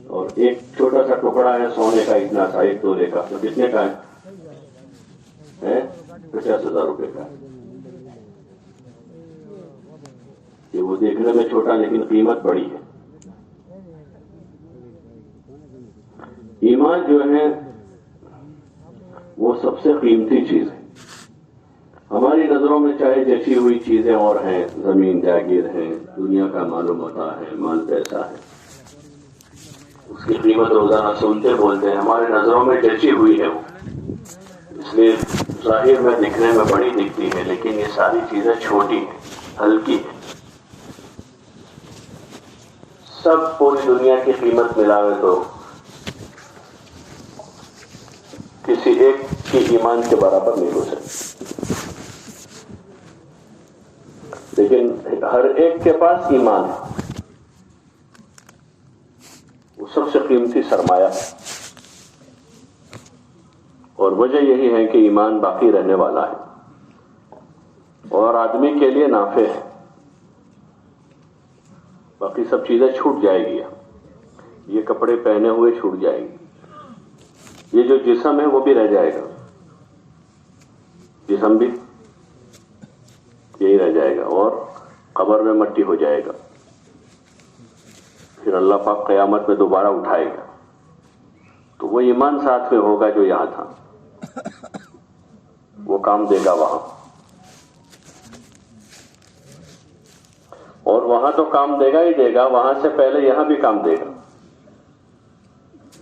اور ایک چھوٹا سا ٹکڑا ہے سونے کا اتنا سا 1 تولے کا، تو کتنے کا ہے؟ 50,000 روپے کا۔ کہ وہ دیکھنے میں چھوٹا لیکن قیمت بڑی ہے۔ ایمان جو ہے وہ سب سے قیمتی چیز ہے۔ ہماری نظروں میں چاہے جچی ہوئی چیزیں اور ہیں، زمین جاگیر ہیں، دنیا کا مال و متاع ہے، مال پیسہ ہے، اس کی قیمت روزانہ سنتے بولتے ہیں، ہماری نظروں میں جچی ہوئی ہے وہ، اس لیے ظاہر میں دکھنے میں بڑی دکھتی ہے، لیکن یہ ساری چیزیں چھوٹی ہیں، ہلکی ہیں۔ سب پوری دنیا کی قیمت ملاوے تو کسی ایک کی ایمان کے برابر نہیں ہو سکتی، لیکن ہر ایک کے پاس ایمان ہے، وہ سب سے قیمتی سرمایہ ہے، اور وجہ یہی ہے کہ ایمان باقی رہنے والا ہے اور آدمی کے لیے نافع ہے۔ باقی سب چیزیں چھوٹ جائے گی، یہ کپڑے پہنے ہوئے چھوٹ جائیں گے، یہ جو جسم ہے وہ بھی رہ جائے گا، جسم بھی یہی رہ جائے گا اور قبر میں مٹی ہو جائے گا، پھر اللہ پاک قیامت میں دوبارہ اٹھائے گا، تو وہ ایمان ساتھ میں ہوگا جو یہاں تھا، وہ کام دے گا وہاں، اور وہاں تو کام دے گا ہی دے گا، وہاں سے پہلے یہاں بھی کام دے گا۔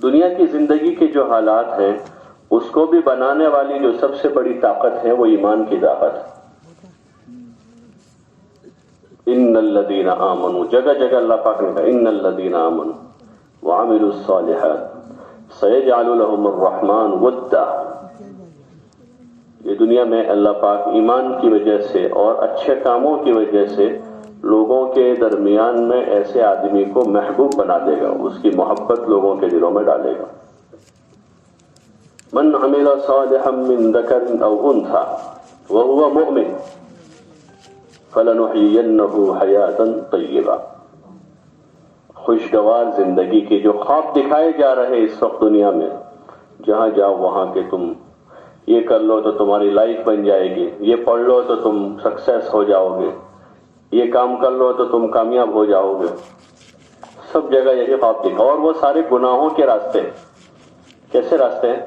دنیا کی زندگی کے جو حالات ہیں اس کو بھی بنانے والی جو سب سے بڑی طاقت ہے وہ ایمان کی طاقت ہے۔ ان الذین آمنوا، جگہ جگہ اللہ پاک نے کہا ان الذین آمنوا وعملوا الصالحات سیجعل لهم الرحمن ودا۔ یہ دنیا میں اللہ پاک ایمان کی وجہ سے اور اچھے کاموں کی وجہ سے لوگوں کے درمیان میں ایسے آدمی کو محبوب بنا دے گا، اس کی محبت لوگوں کے دلوں میں ڈالے گا۔ من عمل صالحا من ذکر او انثى وهو مؤمن فلنحيينه حیاتا طیبہ۔ خوشگوار زندگی کے جو خواب دکھائے جا رہے اس وقت دنیا میں، جہاں جاؤ وہاں کے تم یہ کر لو تو تمہاری لائف بن جائے گی، یہ پڑھ لو تو تم سکسیس ہو جاؤ گے، یہ کام کر لو تو تم کامیاب ہو جاؤ گے، سب جگہ یہی خواب دکھا، اور وہ سارے گناہوں کے راستے۔ کیسے راستے ہیں؟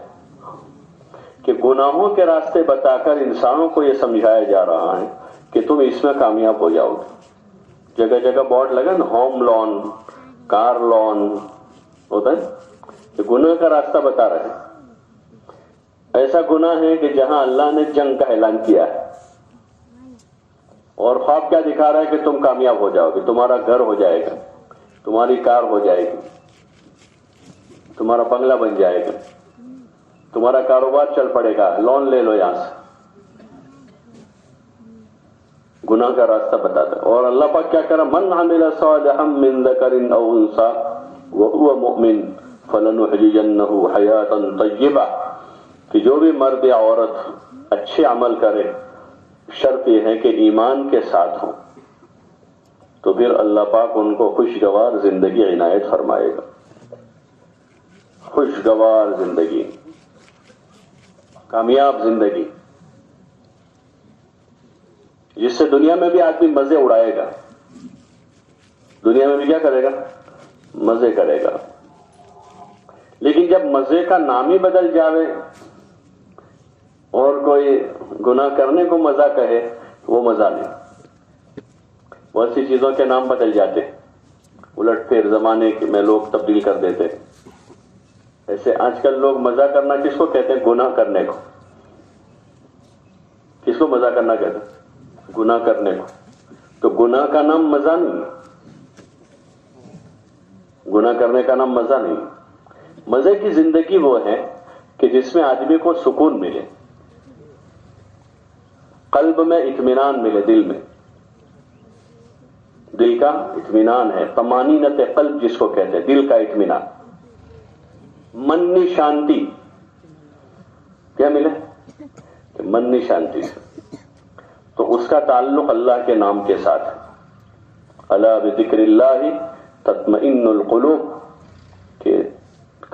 کہ گناہوں کے راستے بتا کر انسانوں کو یہ سمجھایا جا رہا ہے کہ تم اس میں کامیاب ہو جاؤ گے۔ جگہ جگہ بورڈ لگا نا، ہوم لون، کار لون ہوتا ہے، کہ گناہ کا راستہ بتا رہے ہیں۔ ایسا گناہ ہے کہ جہاں اللہ نے جنگ کا اعلان کیا ہے، اور خواب کیا دکھا رہا ہے کہ تم کامیاب ہو جاؤ گے، تمہارا گھر ہو جائے گا، تمہاری کار ہو جائے گی، تمہارا بنگلہ بن جائے گا، تمہارا کاروبار چل پڑے گا، لون لے لو یہاں سے۔ گناہ کا راستہ بتاتا ہے۔ اور اللہ پاک کیا کرا، من عمل صالحا من ذکر او انثى وهو مؤمن فلنحيينه حیاتا طیبہ، کہ جو بھی مرد یا عورت اچھے عمل کرے، شرط یہ ہے کہ ایمان کے ساتھ ہوں، تو پھر اللہ پاک ان کو خوشگوار زندگی عنایت فرمائے گا۔ خوشگوار زندگی، کامیاب زندگی، جس سے دنیا میں بھی آدمی مزے اڑائے گا، دنیا میں بھی کیا کرے گا؟ مزے کرے گا۔ لیکن جب مزے کا نام ہی بدل جاوے اور کوئی گناہ کرنے کو مزہ کہے، وہ مزہ نہیں۔ بہت سی چیزوں کے نام بدل جاتے، الٹ پھیر زمانے میں لوگ تبدیل کر دیتے۔ ایسے آج کل لوگ مزہ کرنا کس کو کہتے ہیں؟ گناہ کرنے کو۔ کس کو مزہ کرنا کہتے ہیں؟ گناہ کرنے کو۔ تو گناہ کا نام مزہ نہیں، گناہ کرنے کا نام مزہ نہیں۔ مزے کی زندگی وہ ہے کہ جس میں آدمی کو سکون ملے، قلب میں اطمینان ملے، دل میں، دل کا اطمینان ہے، طمانینت قلب جس کو کہتے ہیں، دل کا اطمینان، منی شانتی۔ کیا ملے؟ کہ منی شانتی سے، تو اس کا تعلق اللہ کے نام کے ساتھ ہے۔ الا بذکر اللہ تطمئن القلوب، کہ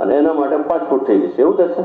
અને એના માટે 5 ફૂટ થઈ જશે, એવું થશે?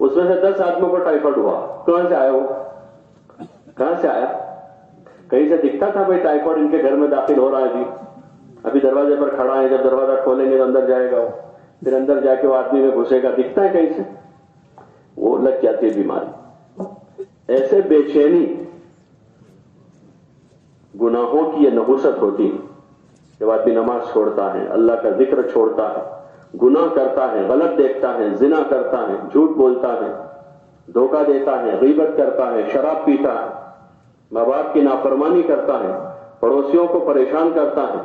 اس میں سے 10 آدمیوں کو ٹائیفائڈ ہوا. کہاں سے آیا وہ؟ کہاں سے آیا؟ کہیں سے دکھتا تھا بھائی ٹائیفائڈ ان کے گھر میں داخل ہو رہا ہے؟ ابھی دروازے پر کھڑا ہے, جب دروازہ کھولیں گے تو اندر جائے گا, پھر اندر جا کے وہ آدمی میں گھسے گا, دکھتا ہے کہیں سے؟ وہ لگ جاتی ہے بیماری. ایسے بے چینی گناہوں کی یہ نحوست ہوتی ہے. جب آدمی نماز چھوڑتا ہے, اللہ کا ذکر چھوڑتا ہے, گناہ کرتا ہے, غلط دیکھتا ہے, زنا کرتا ہے, جھوٹ بولتا ہے, دھوکہ دیتا ہے, غیبت کرتا ہے, شراب پیتا ہے, ماں باپ کی نافرمانی کرتا ہے, پڑوسیوں کو پریشان کرتا ہے,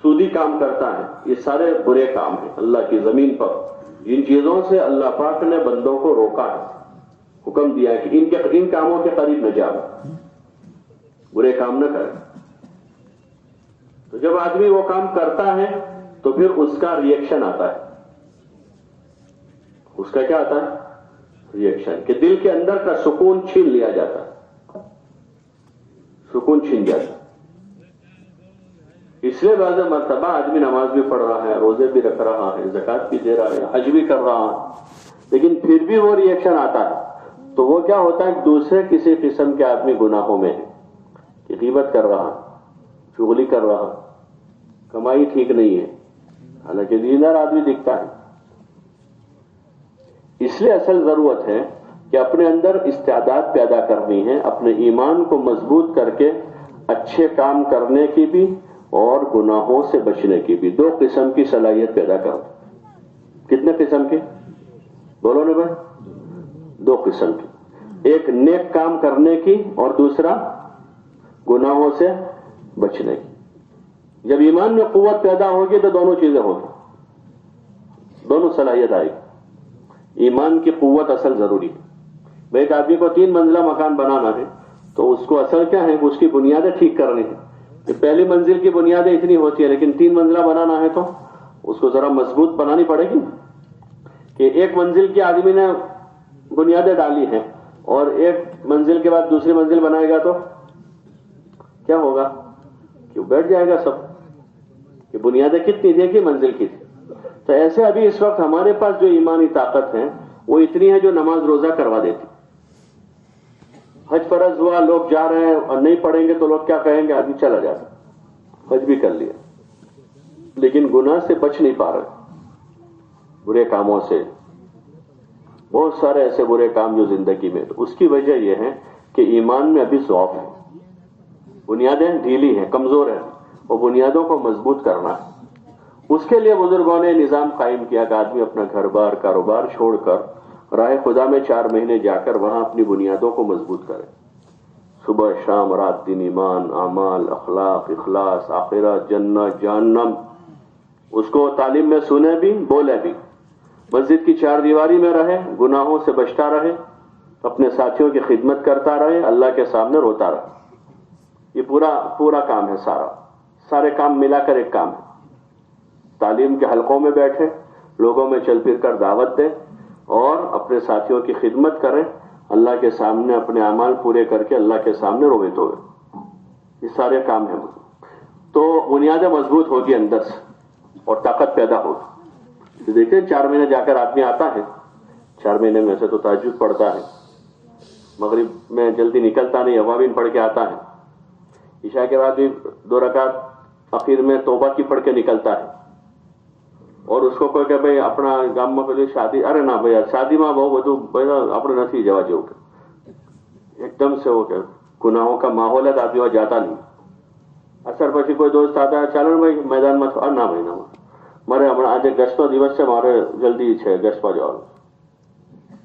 سودی کام کرتا ہے, یہ سارے برے کام ہیں اللہ کی زمین پر. جن چیزوں سے اللہ پاک نے بندوں کو روکا ہے, حکم دیا ہے کہ ان کاموں کے قریب نہ جاؤ, برے کام نہ کریں. تو جب آدمی وہ کام کرتا ہے تو پھر اس کا ریئیکشن آتا ہے. اس کا کیا آتا ہے؟ ریئیکشن, کہ دل کے اندر کا سکون چھین لیا جاتا ہے, سکون چھین جاتا ہے. اس لیے بعض مرتبہ آدمی نماز بھی پڑھ رہا ہے, روزے بھی رکھ رہا ہے, زکات بھی دے رہا ہے, حج بھی کر رہا ہے, لیکن پھر بھی وہ ریئیکشن آتا ہے. تو وہ کیا ہوتا ہے؟ دوسرے کسی قسم کے آدمی گناہوں میں ہے, کہ غیبت کر رہا, چغلی کر رہا, کمائی ٹھیک نہیں ہے, حالانکہ دیندار آدمی دکھتا ہے. اس لیے اصل ضرورت ہے کہ اپنے اندر استعداد پیدا کرنی ہے, اپنے ایمان کو مضبوط کر کے اچھے کام کرنے کی بھی اور گناہوں سے بچنے کی بھی. 2 قسم کی صلاحیت پیدا کر. کتنے قسم کی؟ بولو نا بھائی. 2 قسم کی. ایک نیک کام کرنے کی اور دوسرا گناہوں سے بچنے کی. جب ایمان میں قوت پیدا ہوگی تو دونوں چیزیں ہوگی, دونوں صلاحیت آئے گی. ایمان کی قوت اصل ضروری ہے. بھائی ایک آدمی کو 3 منزلہ مکان بنانا ہے تو اس کو اصل کیا ہے؟ اس کی بنیادیں ٹھیک کرنی ہے. کہ پہلی منزل کی بنیادیں اتنی ہوتی ہیں, لیکن 3 منزلہ بنانا ہے تو اس کو ذرا مضبوط بنانی پڑے گی. کہ ایک منزل کی آدمی نے بنیادیں ڈالی ہیں اور ایک منزل کے بعد دوسری منزل بنائے گا تو کیا ہوگا؟ کہ بیٹھ جائے گا سب, کہ بنیادیں کتنی تھی کہ منزل کی تھی. تو ایسے ابھی اس وقت ہمارے پاس جو ایمانی طاقت ہے وہ اتنی ہے جو نماز روزہ کروا دیتی. حج فرض ہوا, لوگ جا رہے ہیں اور نہیں پڑھیں گے تو لوگ کیا کہیں گے؟ آدمی چلا جاتا, حج بھی کر لیا, لیکن گناہ سے بچ نہیں پا رہے, برے کاموں سے. بہت سارے ایسے برے کام جو زندگی میں, تو اس کی وجہ یہ ہے کہ ایمان میں ابھی ضعف ہے, بنیادیں ڈھیلی ہیں, کمزور ہیں, اور بنیادوں کو مضبوط کرنا ہے. اس کے لیے بزرگوں نے نظام قائم کیا کہ آدمی اپنا گھر بار کاروبار چھوڑ کر راہ خدا میں 4 مہینے جا کر وہاں اپنی بنیادوں کو مضبوط کرے. صبح شام رات دن ایمان, اعمال, اخلاق, اخلاص, آخرت, جنت, جہنم, اس کو تعلیم میں سنے بھی بولے بھی. مسجد کی 4 دیواری میں رہے, گناہوں سے بچتا رہے, اپنے ساتھیوں کی خدمت کرتا رہے, اللہ کے سامنے روتا رہے. یہ پورا کام ہے. سارے کام ملا کر ایک کام ہے. تعلیم کے حلقوں میں بیٹھے, لوگوں میں چل پھر کر دعوت دیں اور اپنے ساتھیوں کی خدمت کریں, اللہ کے سامنے اپنے اعمال پورے کر کے اللہ کے سامنے رویت ہوئے. یہ سارے کام ہیں. تو بنیادیں مضبوط ہوگی اندر سے اور طاقت پیدا ہوگی. دیکھیں 4 مہینے جا کر آدمی آتا ہے, 4 مہینے میں سے تو تہجد پڑھتا ہے, مغرب میں جلدی نکلتا نہیں, اوابین پڑھ کے آتا ہے, عشاء کے بعد بھی 2 رکعت اخیر میں توبہ کی پڑھ کے نکلتا ہے. اور اس کو کوئی کہ بھائی اپنا گام میں پہلے شادی, ارے نا بھائی شادی میں بہو بدو اپنے نہیں جوا جو ایک دم سے ہو کہ گناہوں کا ماحول ہے, آدمی وہاں جاتا نہیں. اثر પછી કોઈ દોસ્ત આતા ચાલો ને ભાઈ મેદાનમાં ના ભાઈ ના મારે હમણાં આજે ગસ્તો દિવસ છે, મારે જલ્દી છે ગસ્તમાં જવાનું.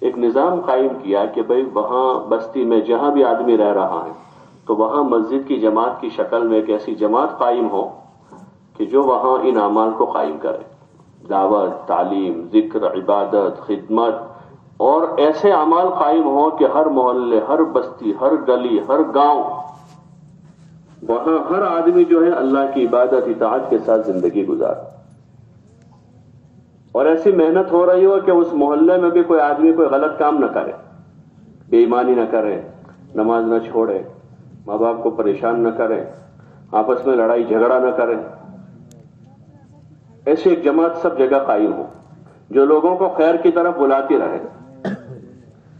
ایک نظام قائم کیا کہ بھئی وہاں بستی میں جہاں بھی آدمی رہ رہا ہے تو وہاں مسجد کی جماعت کی شکل میں ایک ایسی جماعت قائم ہو کہ جو وہاں ان اعمال کو قائم کرے، دعوت، تعلیم، ذکر، عبادت، خدمت، اور ایسے اعمال قائم ہوں کہ ہر محلے، ہر بستی، ہر گلی، ہر گاؤں، وہاں ہر آدمی جو ہے اللہ کی عبادت اطاعت کے ساتھ زندگی گزارے، اور ایسی محنت ہو رہی ہو کہ اس محلے میں بھی کوئی آدمی کوئی غلط کام نہ کرے، بے ایمانی نہ کرے، نماز نہ چھوڑے، ماں باپ کو پریشان نہ کرے، آپس میں لڑائی جھگڑا نہ کرے. ایسی ایک جماعت سب جگہ قائم ہو جو لوگوں کو خیر کی طرف بلاتی رہے،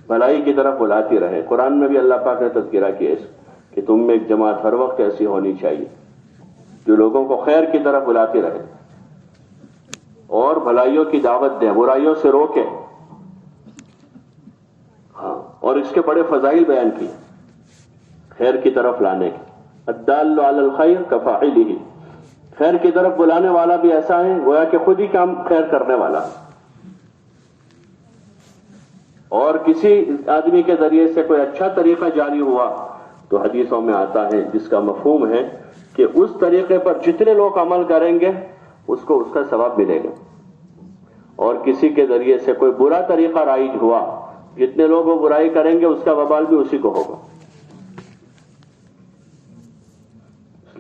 بھلائی کی طرف بلاتی رہے. قرآن میں بھی اللہ پاک نے تذکرہ کیا کہ تم میں ایک جماعت ہر وقت ایسی ہونی چاہیے جو لوگوں کو خیر کی طرف بلاتی رہے اور بھلائیوں کی دعوت دے، برائیوں سے روکے. ہاں، اور اس کے بڑے فضائل بیان کیے خیر کی طرف لانے کے. الدال علی الخیر کفاعلہ، خیر کی طرف بلانے والا بھی ایسا ہے گویا کہ خود ہی کام خیر کرنے والا، اور کسی آدمی کے ذریعے سے کوئی اچھا طریقہ جاری ہوا تو حدیثوں میں آتا ہے جس کا مفہوم ہے کہ اس طریقے پر جتنے لوگ عمل کریں گے اس کو اس کا ثواب ملے گا، اور کسی کے ذریعے سے کوئی برا طریقہ رائج ہوا، جتنے لوگ وہ برائی کریں گے اس کا وبال بھی اسی کو ہوگا.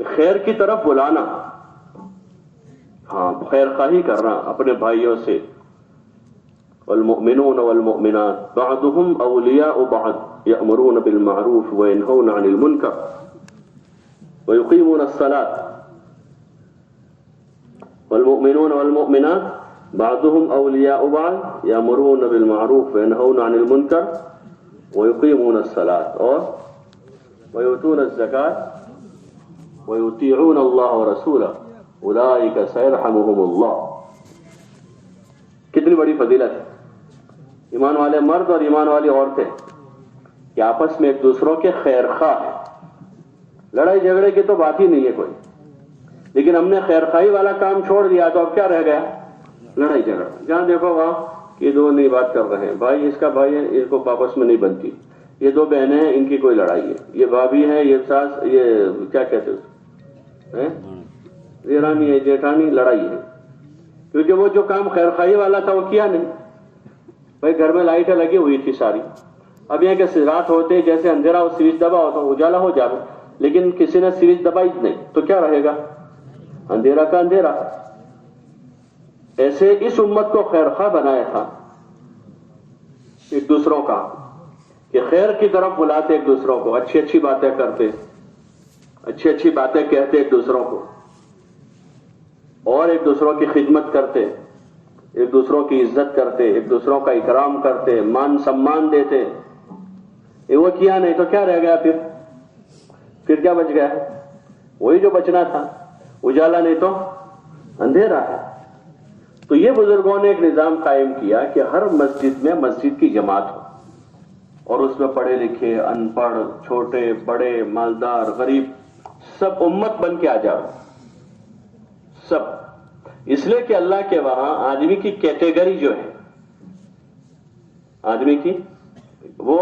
خیر کی طرف بلانا، ہاں، خیر خواہی کرنا اپنے بھائیوں سے. والمؤمنون والمؤمنات بعضهم اولیاء بعض یأمرون بالمعروف وینہون عن المنکر ویقیمون الصلاة. والمؤمنون والمؤمنات بعضهم اولیاء بعض یأمرون بالمعروف وینہون عن المنکر ویقیمون الصلاة اور ویؤتون الزکاة ویطیعون اللہ ورسولہ اولئک سیرحمهم اللہ. کتنی بڑی فضیلت ہے. ایمان والے مرد اور ایمان والی عورتیں کہ آپس میں ایک دوسروں کے خیر خواہ ہیں. لڑائی جھگڑے کی تو بات ہی نہیں ہے کوئی، لیکن ہم نے خیر خواہی والا کام چھوڑ دیا تو اب کیا رہ گیا؟ لڑائی جھگڑا. جہاں دیکھو وہاں یہ دو نہیں بات کر رہے ہیں، بھائی اس کا بھائی ہے، اس کو آپس میں نہیں بنتی. یہ دو بہنیں ہیں، ان کی کوئی لڑائی ہے. یہ بھابھی ہے، یہ ساس، یہ کیا کہتے ہیں، دیرانی ہے، جیٹھانی، لڑائی ہے. کیونکہ وہ جو کام خیر خواہی والا تھا وہ کیا نہیں. بھائی گھر میں لائٹیں لگی ہوئی تھی ساری، اب یہ کہ رات ہوتے جیسے اندھیرا ہو سوئچ دبا ہوتا اجالا ہو جاتا، لیکن کسی نے سوئچ دبائی نہیں تو کیا رہے گا؟ اندھیرا کا اندھیرا. ایسے اس امت کو خیر خواہ بنایا تھا ایک دوسروں کا، کہ خیر کی طرف بلاتے ایک دوسروں کو، اچھی اچھی باتیں کرتے، اچھی اچھی باتیں کہتے ایک دوسروں کو، اور ایک دوسروں کی خدمت کرتے، ایک دوسروں کی عزت کرتے، ایک دوسروں کا اکرام کرتے، مان سمان دیتے. یہ وہ کیا نہیں تو کیا رہ گیا؟ پھر کیا بچ گیا؟ وہی جو بچنا تھا، اجالا نہیں تو اندھیرا ہے. تو یہ بزرگوں نے ایک نظام قائم کیا کہ ہر مسجد میں مسجد کی جماعت ہو، اور اس میں پڑھے لکھے، ان پڑھ، چھوٹے بڑے، مالدار غریب، سب امت بن کے آ جاؤ. سب اس لیے کہ اللہ کے وہاں آدمی کی کیٹیگری جو ہے، آدمی کی وہ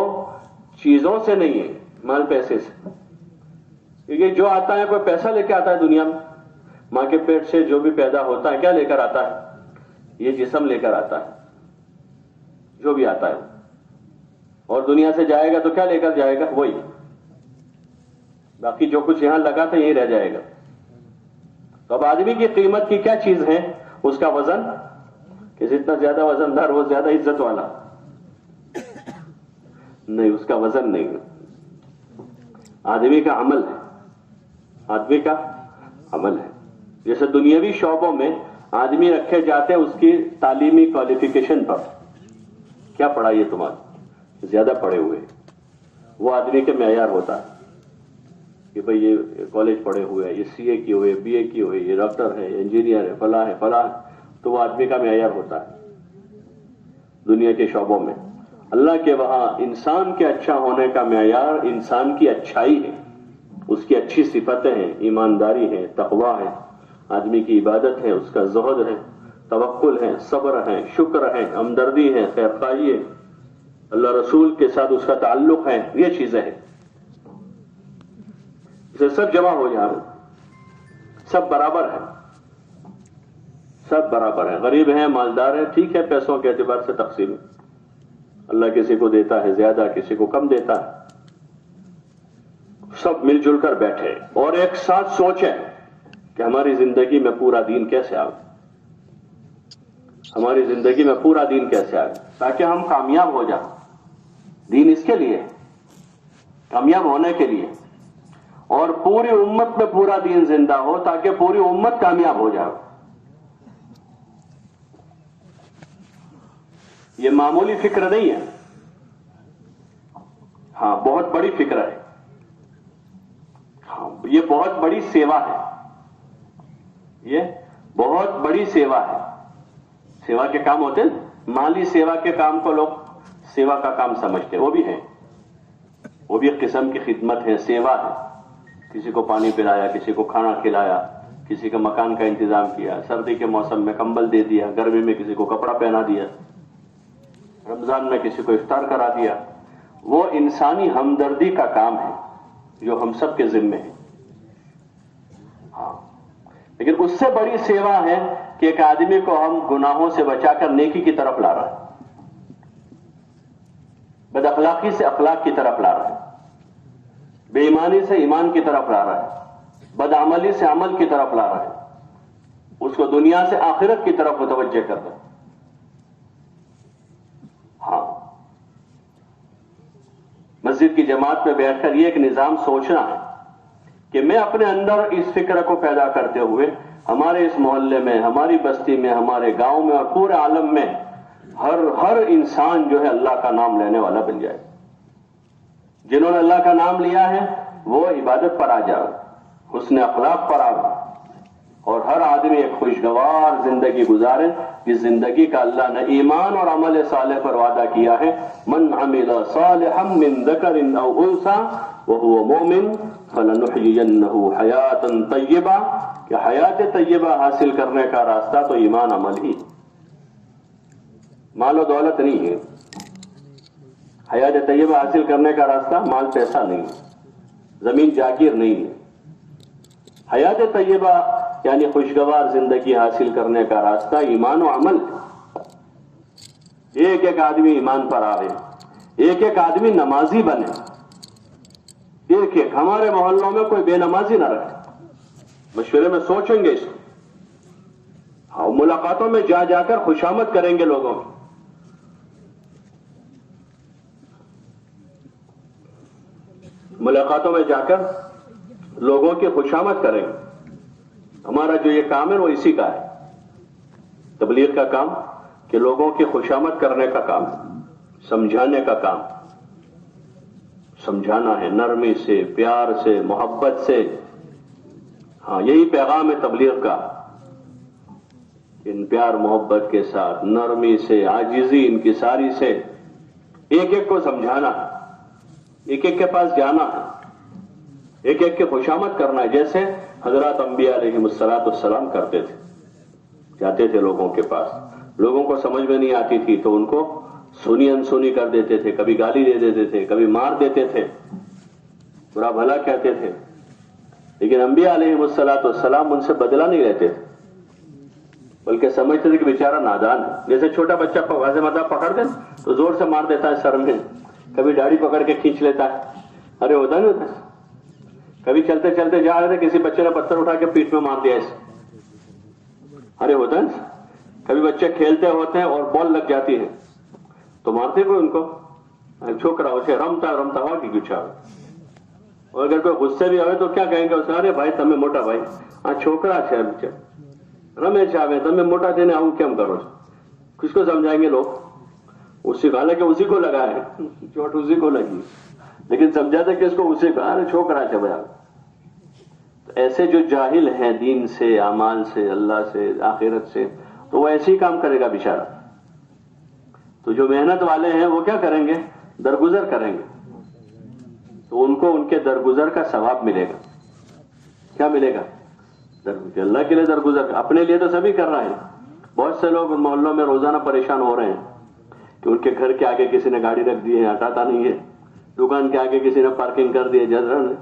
چیزوں سے نہیں ہے، مال پیسے سے. کیونکہ جو آتا ہے کوئی پیسہ لے کے آتا ہے دنیا میں، ماں کے پیٹ سے جو بھی پیدا ہوتا ہے کیا لے کر آتا ہے؟ یہ جسم لے کر آتا ہے جو بھی آتا ہے، اور دنیا سے جائے گا تو کیا لے کر جائے گا؟ وہی. باقی جو کچھ یہاں لگا تھا یہی رہ جائے گا. تو اب آدمی کی قیمت کی کیا چیز ہے؟ اس کا وزن، کہ جتنا زیادہ وزن دار وہ زیادہ عزت والا. نہیں، اس کا وزن نہیں ہے. آدمی کا عمل ہے، آدمی کا عمل ہے. جیسے دنیاوی شعبوں میں آدمی رکھے جاتے ہیں اس کی تعلیمی کوالیفیکیشن پر، کیا پڑھائی ہے تمہاری، زیادہ پڑھے ہوئے، وہ آدمی کے معیار ہوتا ہے کہ بھئی یہ کالج پڑھے ہوئے ہیں، یہ سی اے کی ہوئے، بی اے کی ہوئے، یہ ڈاکٹر ہے، انجینئر ہے، فلاں ہے، فلاں ہے. تو وہ آدمی کا معیار ہوتا ہے دنیا کے شعبوں میں. اللہ کے وہاں انسان کے اچھا ہونے کا معیار انسان کی اچھائی ہے، اس کی اچھی صفتیں ہیں، ایمانداری ہے، تقویٰ ہے، آدمی کی عبادت ہے، اس کا زہد ہے، توکل ہے، صبر ہے، شکر ہے، ہمدردی ہے، خیر خواہی ہے. اللہ رسول کے ساتھ اس کا تعلق ہے، یہ چیزیں ہیں، اسے سب جمع ہو جائے، سب برابر ہے، سب برابر ہے، غریب ہیں مالدار ہے، ٹھیک ہے، پیسوں کے اعتبار سے تقسیم ہے، اللہ کسی کو دیتا ہے زیادہ، کسی کو کم دیتا ہے، سب مل جل کر بیٹھے اور ایک ساتھ سوچیں کہ ہماری زندگی میں پورا دین کیسے آئے، ہماری زندگی میں پورا دین کیسے آئے، تاکہ ہم کامیاب ہو جائیں۔ دین اس کے لیے، کامیاب ہونے کے لیے، اور پوری امت میں پورا دین زندہ ہو تاکہ پوری امت کامیاب ہو جائے۔ یہ معمولی فکر نہیں ہے، ہاں بہت بڑی فکر ہے، ہاں یہ بہت بڑی سیوا ہے، یہ بہت بڑی سیوا ہے۔ سیوا کے کام ہوتے ہیں، مالی سیوا کے کام کو لوگ سیوا کا کام سمجھتے ہیں، وہ بھی ہے، وہ بھی ایک قسم کی خدمت ہے، سیوا ہے، کسی کو پانی پلایا، کسی کو کھانا کھلایا، کسی کا مکان کا انتظام کیا، سردی کے موسم میں کمبل دے دیا، گرمی میں کسی کو کپڑا پہنا دیا، رمضان میں کسی کو افطار کرا دیا، وہ انسانی ہمدردی کا کام ہے جو ہم سب کے ذمے ہے۔ ہاں لیکن اس سے بڑی سیوا ہے کہ ایک آدمی کو ہم گناہوں سے بچا کر نیکی کی طرف لا رہا ہے، بد اخلاقی سے اخلاق کی طرف لا رہا ہے، بے ایمانی سے ایمان کی طرف لا رہا ہے، بد عملی سے عمل کی طرف لا رہا ہے، اس کو دنیا سے آخرت کی طرف متوجہ کر رہا ہے۔ ہاں مسجد کی جماعت میں بیٹھ کر یہ ایک نظام سوچنا ہے کہ میں اپنے اندر اس فکر کو پیدا کرتے ہوئے ہمارے اس محلے میں، ہماری بستی میں، ہمارے گاؤں میں اور پورے عالم میں ہر انسان جو ہے اللہ کا نام لینے والا بن جائے۔ جنہوں نے اللہ کا نام لیا ہے وہ عبادت پر آ جائے، حسن اخلاق پر آ جائے، اور ہر آدمی ایک خوشگوار زندگی گزارے جس زندگی کا اللہ نے ایمان اور عمل صالح پر وعدہ کیا ہے، من عمل صالحا من ذکر او انثى وهو مؤمن فلنحيينه حیاتا طیبہ، کہ حیات طیبہ حاصل کرنے کا راستہ تو ایمان عمل ہی، مال و دولت نہیں ہے۔ حیات طیبہ حاصل کرنے کا راستہ مال پیسہ نہیں ہے، زمین جاگیر نہیں ہے۔ حیات طیبہ یعنی خوشگوار زندگی حاصل کرنے کا راستہ ایمان و عمل۔ ایک ایک آدمی ایمان پر آئے، ایک ایک آدمی نمازی بنے، ایک ایک، ہمارے محلوں میں کوئی بے نمازی نہ رکھے، مشورے میں سوچیں گے اس کو، ہاں ملاقاتوں میں جا جا کر خوشامد کریں گے لوگوں کی، ملاقاتوں میں جا کر لوگوں کی خوشامد کریں گے۔ ہمارا جو یہ کام ہے وہ اسی کا ہے، تبلیغ کا کام، کہ لوگوں کی خوشامد کرنے کا کام ہے، سمجھانے کا کام، سمجھانا ہے نرمی سے، پیار سے، محبت سے۔ ہاں یہی پیغام ہے تبلیغ کا، ان پیار محبت کے ساتھ، نرمی سے، عاجزی، انکساری سے ایک ایک کو سمجھانا ہے، ایک ایک کے پاس جانا ہے، ایک ایک کے خوشامد کرنا ہے، جیسے حضرات انبیاء علیہ السلام کرتے تھے، جاتے تھے لوگوں کے پاس، لوگوں کو سمجھ میں نہیں آتی تھی تو ان کو سنی انسنی کر دیتے تھے، کبھی گالی دے دیتے تھے، کبھی مار دیتے تھے، برا بھلا کہتے تھے، لیکن انبیاء علیہ السلام ان سے بدلہ نہیں لیتے تھے، بلکہ سمجھتے تھے کہ بیچارہ نادان ہے۔ جیسے چھوٹا بچہ ویسے مطلب پکڑ دے تو زور سے مار دیتا ہے سر میں، کبھی داڑھی پکڑ کے کھینچ لیتا ہے، ارے ہوتا نہیں ہوتا، کبھی چلتے چلتے جا رہے تھے کسی بچے نے پتھر اٹھا کے پیٹھ میں مار دیا ایسے، ارے ہوتا ہے۔ کبھی بچے کھیلتے ہوتے ہیں اور بال لگ جاتی ہے تو مارتے کوئی ان کو، چھوکرا اسے رمتا ہوا کہ گچھا، اور اگر کوئی غصے بھی آئے تو کیا کہیں گے اسے، ارے بھائی تمہیں موٹا بھائی چھوکرا ہے بچے رمے چاہے تمہیں موٹا دینے آؤں کیم کرو، کس کو سمجھائیں گے لوگ، اسی حالانکہ اسی کو لگا ہے چوٹ، اسی کو لگی، لیکن سمجھاتے کہ اس کو اسی کو، ارے چھوکرا ہے بھائی۔ ایسے جو جاہل ہیں دین سے، اعمال سے، اللہ سے، آخرت سے، تو وہ ایسے ہی کام کرے گا بیچارہ۔ تو جو محنت والے ہیں وہ کیا کریں گے، درگزر کریں گے، تو ان کو ان کے درگزر کا ثواب ملے گا۔ کیا ملے گا؟ اللہ کے لیے درگزر، اپنے لیے تو سبھی کر رہے ہیں۔ بہت سے لوگ محلوں میں روزانہ پریشان ہو رہے ہیں کہ ان کے گھر کے آگے کسی نے گاڑی رکھ دی ہے, ہٹاتا نہیں ہے, دکان کے آگے کسی نے پارکنگ کر دی ہے,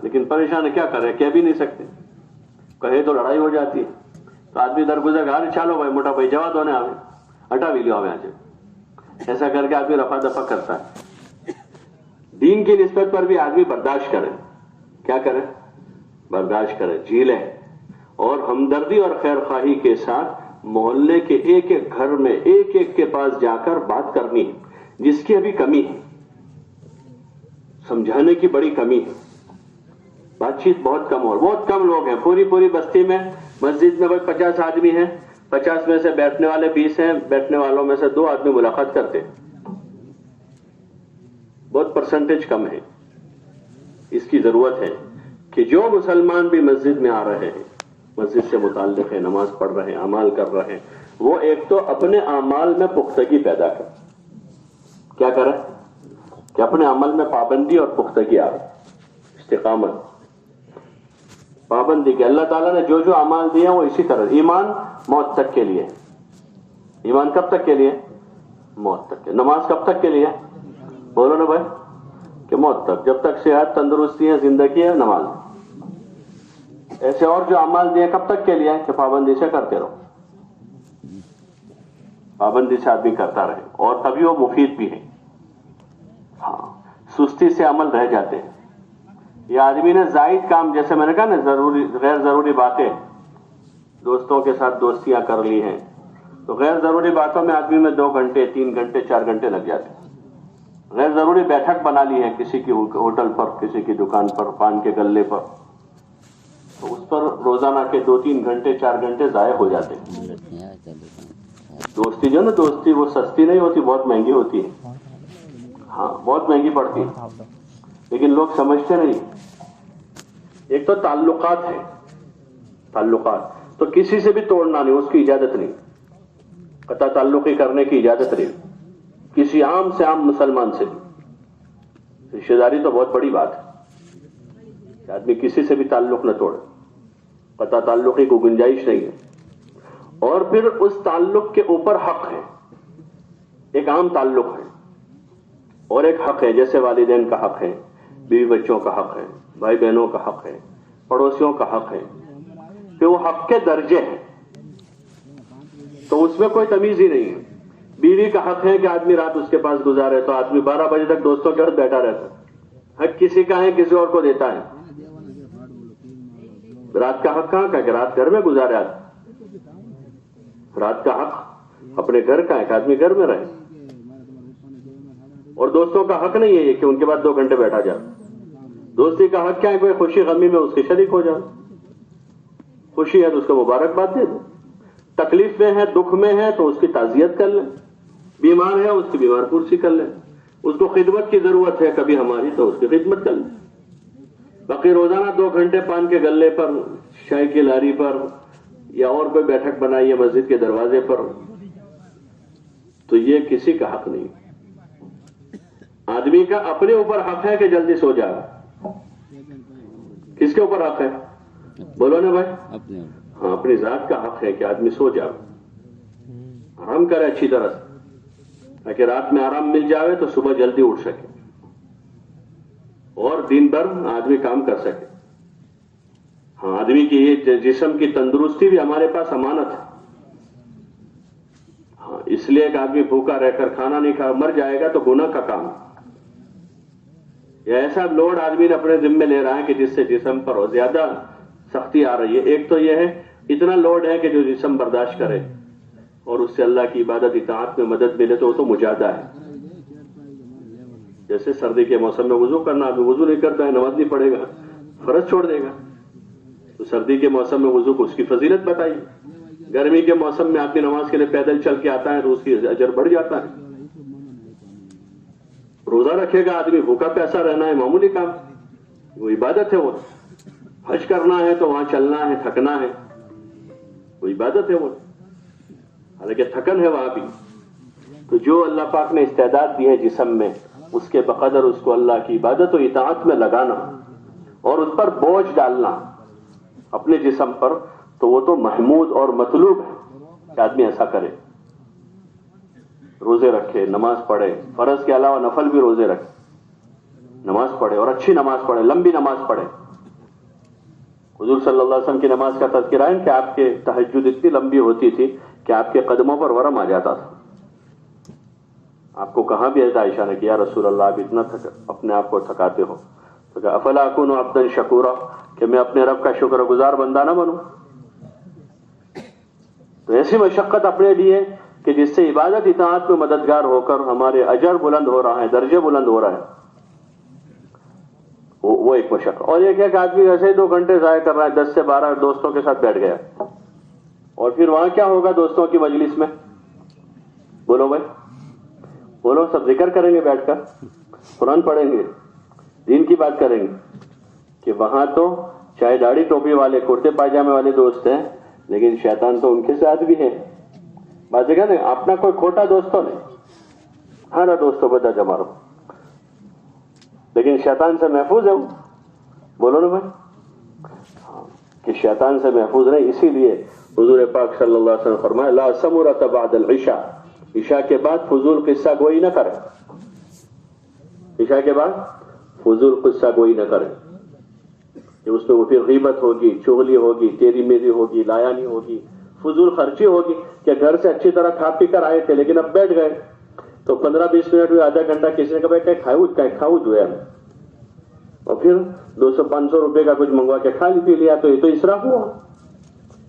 لیکن پریشان ہے, کیا کرے, کہہ بھی نہیں سکتے, کہے تو لڑائی ہو جاتی ہے. تو آدمی درگزر گھر چالو بھائی موٹا بھائی جوا دو نے ہمیں ہٹا بھی لو ہمیں آج, ایسا کر کے آدمی رفع دفع کرتا ہے. دین کی نسبت پر بھی آدمی برداشت کرے, کیا کرے, برداشت کرے, جی لے, اور ہمدردی اور خیر خواہی کے ساتھ محلے کے ایک ایک گھر میں ایک ایک کے پاس جا کر بات کرنی ہے, جس کی ابھی کمی ہے, سمجھانے کی بڑی کمی ہے, بات چیت بہت کم, اور بہت کم لوگ ہیں پوری بستی میں. مسجد میں 50 آدمی ہیں, 50 میں سے بیٹھنے والے 20 ہیں, بیٹھنے والوں میں سے 2 آدمی ملاقات کرتے, بہت پرسنٹیج کم ہے. اس کی ضرورت ہے کہ جو مسلمان بھی مسجد میں آ رہے ہیں, مسجد سے متعلق ہے, نماز پڑھ رہے ہیں, اعمال کر رہے ہیں, وہ ایک تو اپنے اعمال میں پختگی پیدا کرے. کیا کرے کہ اپنے عمل میں پابندی اور پختگی آئے, استقامت, پابندی. کہ اللہ تعالیٰ نے جو جو اعمال دیے وہ اسی طرح. ایمان موت تک کے لیے, ایمان کب تک کے لیے, موت تک کے. نماز کب تک کے لیے, بولو نا بھائی, کہ موت تک, جب تک صحت تندرستی ہے, زندگی ہے, نماز. ایسے اور جو اعمال دیے کب تک کے لیے, کہ پابندی سے کرتے رہو, پابندی سے آدمی کرتا رہے, اور تبھی وہ مفید بھی ہے. ہاں, سستی سے عمل رہ جاتے ہیں. یہ آدمی نے زائد کام, جیسے میں نے کہا نا, غیر ضروری باتیں, دوستوں کے ساتھ دوستیاں کر لی ہیں, تو غیر ضروری باتوں میں آدمی میں 2 گھنٹے 3 گھنٹے 4 گھنٹے لگ جاتے ہیں. غیر ضروری بیٹھک بنا لی ہے کسی کی ہوٹل پر, کسی کی دکان پر, پان کے گلے پر, تو اس پر روزانہ کے 2-3 گھنٹے 4 گھنٹے ضائع ہو جاتے ہیں. دوستی جو نا, دوستی وہ سستی نہیں ہوتی, بہت مہنگی ہوتی ہے. ہاں, بہت مہنگی پڑتی ہے, لیکن لوگ سمجھتے نہیں. ایک تو تعلقات ہے, تعلقات تو کسی سے بھی توڑنا نہیں, اس کی اجازت نہیں, قطع تعلقی کرنے کی اجازت نہیں, کسی عام سے عام مسلمان سے بھی. رشتہ داری تو بہت بڑی بات ہے کہ آدمی کسی سے بھی تعلق نہ توڑے, قطع تعلقی کو گنجائش نہیں ہے. اور پھر اس تعلق کے اوپر حق ہے, ایک عام تعلق ہے اور ایک حق ہے, جیسے والدین کا حق ہے, بیوی بچوں کا حق ہے, بھائی بہنوں کا حق ہے, پڑوسیوں کا حق ہے, کہ وہ حق کے درجے ہیں, تو اس میں کوئی تمیز ہی نہیں ہے. بیوی کا حق ہے کہ آدمی رات اس کے پاس گزارے, تو آدمی 12 بجے تک دوستوں کے ساتھ بیٹھا رہتا ہے. حق کسی کا ہے, کسی اور کو دیتا ہے. رات کا حق کہاں کا, کہ رات گھر میں گزارے آدمی. رات کا حق اپنے گھر کا ہے کہ آدمی گھر میں رہے. اور دوستوں کا حق نہیں ہے یہ کہ ان کے بعد 2 گھنٹے بیٹھا جائے. دوستی کا حق کیا ہے, کوئی خوشی غمی میں اس کے شریک ہو جائے. خوشی ہے تو اس کو مبارکباد دے دیں, تکلیف میں ہے, دکھ میں ہے تو اس کی تعزیت کر لیں, بیمار ہے اس کی بیمار پرسی کر لیں, اس کو خدمت کی ضرورت ہے کبھی ہماری, تو اس کی خدمت کر لیں. باقی روزانہ 2 گھنٹے پان کے گلے پر, چائے کی لاری پر, یا اور کوئی بیٹھک بنائی ہے مسجد کے دروازے پر, تو یہ کسی کا حق نہیں. آدمی کا اپنے اوپر حق ہے کہ جلدی سو جائے. کس کے اوپر حق ہے, بولو نا بھائی. ہاں, اپنی ذات کا حق ہے کہ آدمی سو جائے, آرام کرے اچھی طرح سے, تاکہ رات میں آرام مل جائے تو صبح جلدی اٹھ سکے اور دن بھر آدمی کام کر سکے. ہاں, آدمی کی یہ جسم کی تندرستی بھی ہمارے پاس امانت ہے. ہاں, اس لیے کہ آدمی بھوکا رہ کر کھانا نہیں کھا مر جائے گا تو گناہ کا کام. یہ ایسا لوڈ آدمی نے اپنے ذمہ لے رہا ہے کہ جس سے جسم پر زیادہ سختی آ رہی ہے. ایک تو یہ ہے, اتنا لوڈ ہے کہ جو جسم برداشت کرے اور اس سے اللہ کی عبادت اطاعت میں مدد ملے تو وہ تو مجاہدہ ہے. جیسے سردی کے موسم میں وضو کرنا, آدمی وضو نہیں کرتا ہے, نماز نہیں پڑھے گا, فرض چھوڑ دے گا. تو سردی کے موسم میں وضو کو اس کی فضیلت بتائی. گرمی کے موسم میں آدمی نماز کے لیے پیدل چل کے آتا ہے تو اس کی اجر بڑھ جاتا ہے. روزہ رکھے گا آدمی, بھوکا پیاسا رہنا ہے معمولی کام, وہ عبادت ہے. وہ حج کرنا ہے تو وہاں چلنا ہے, تھکنا ہے, وہ عبادت ہے. وہ حالانکہ تھکن ہے وہاں بھی. تو جو اللہ پاک نے استعداد دی ہے جسم میں, اس کے بقدر اس کو اللہ کی عبادت و اطاعت میں لگانا اور اس پر بوجھ ڈالنا اپنے جسم پر, تو وہ تو محمود اور مطلوب ہے کہ آدمی ایسا کرے. روزے رکھے, نماز پڑھے, فرض کے علاوہ نفل بھی روزے رکھے, نماز پڑھے اور اچھی نماز پڑھے, لمبی نماز پڑھے. حضور صلی اللہ علیہ وسلم کی نماز کا تذکرہ ہے کہ آپ کے تہجد اتنی لمبی ہوتی تھی کہ آپ کے قدموں پر ورم آ جاتا تھا. آپ کو کہاں بھی ایسا عائشہ نے کیا رسول اللہ آپ اتنا اپنے آپ کو تھکاتے ہو, تو کہ افلا اکون عبدا شکورا, کہ میں اپنے رب کا شکر گزار بندہ نہ بنوں. تو ایسی مشقت اپنے لیے کہ جس سے عبادت اطاعت میں مددگار ہو کر ہمارے اجر بلند ہو رہا ہے, درجے بلند ہو رہا ہے, وہ ایک مشقت. اور یہ کیا کہ آدمی ایسے ہی 2 گھنٹے ضائع کر رہا ہے, 10 سے 12 دوستوں کے ساتھ بیٹھ گیا, اور پھر وہاں کیا ہوگا دوستوں کی مجلس میں؟ بولو بھائی, بولو. سب ذکر کریں گے بیٹھ کر, قرآن پڑھیں گے, دین کی بات کریں گے. کہ وہاں تو چاہے داڑھی ٹوپی والے کرتے پاجامے والے دوست ہیں, لیکن شیطان تو ان کے ساتھ بھی ہے. بات جگہ نہیں, اپنا کوئی کھوٹا دوست تو نہیں, ہارا دوستوں بدا جما رہو, لیکن شیطان سے محفوظ ہے وہ. بولو نا بھائی, کہ شیطان سے محفوظ نہیں. اسی لیے حضور پاک صلی اللہ علیہ وسلم فرمایا لا سمرۃ بعد العشاء, عشاء کے بعد فضول قصہ گوئی نہ کرے. عشاء کے بعد فضول قصہ گوئی نہ کرے, کہ اس میں وہ پھر غیبت ہوگی, چغلی ہوگی, تیری میری ہوگی, لایانی ہوگی, فضول خرچی ہوگی. کہ گھر سے اچھی طرح کھا پی کر آئے تھے لیکن اب بیٹھ گئے تو 15-20 منٹ ہوئے, آدھا گھنٹہ کسی نے کہا کھاؤ جو ہے, اور پھر 200-500 روپے کا کچھ منگوا کے کھا پی لیا, تو یہ تو اسراف ہوا.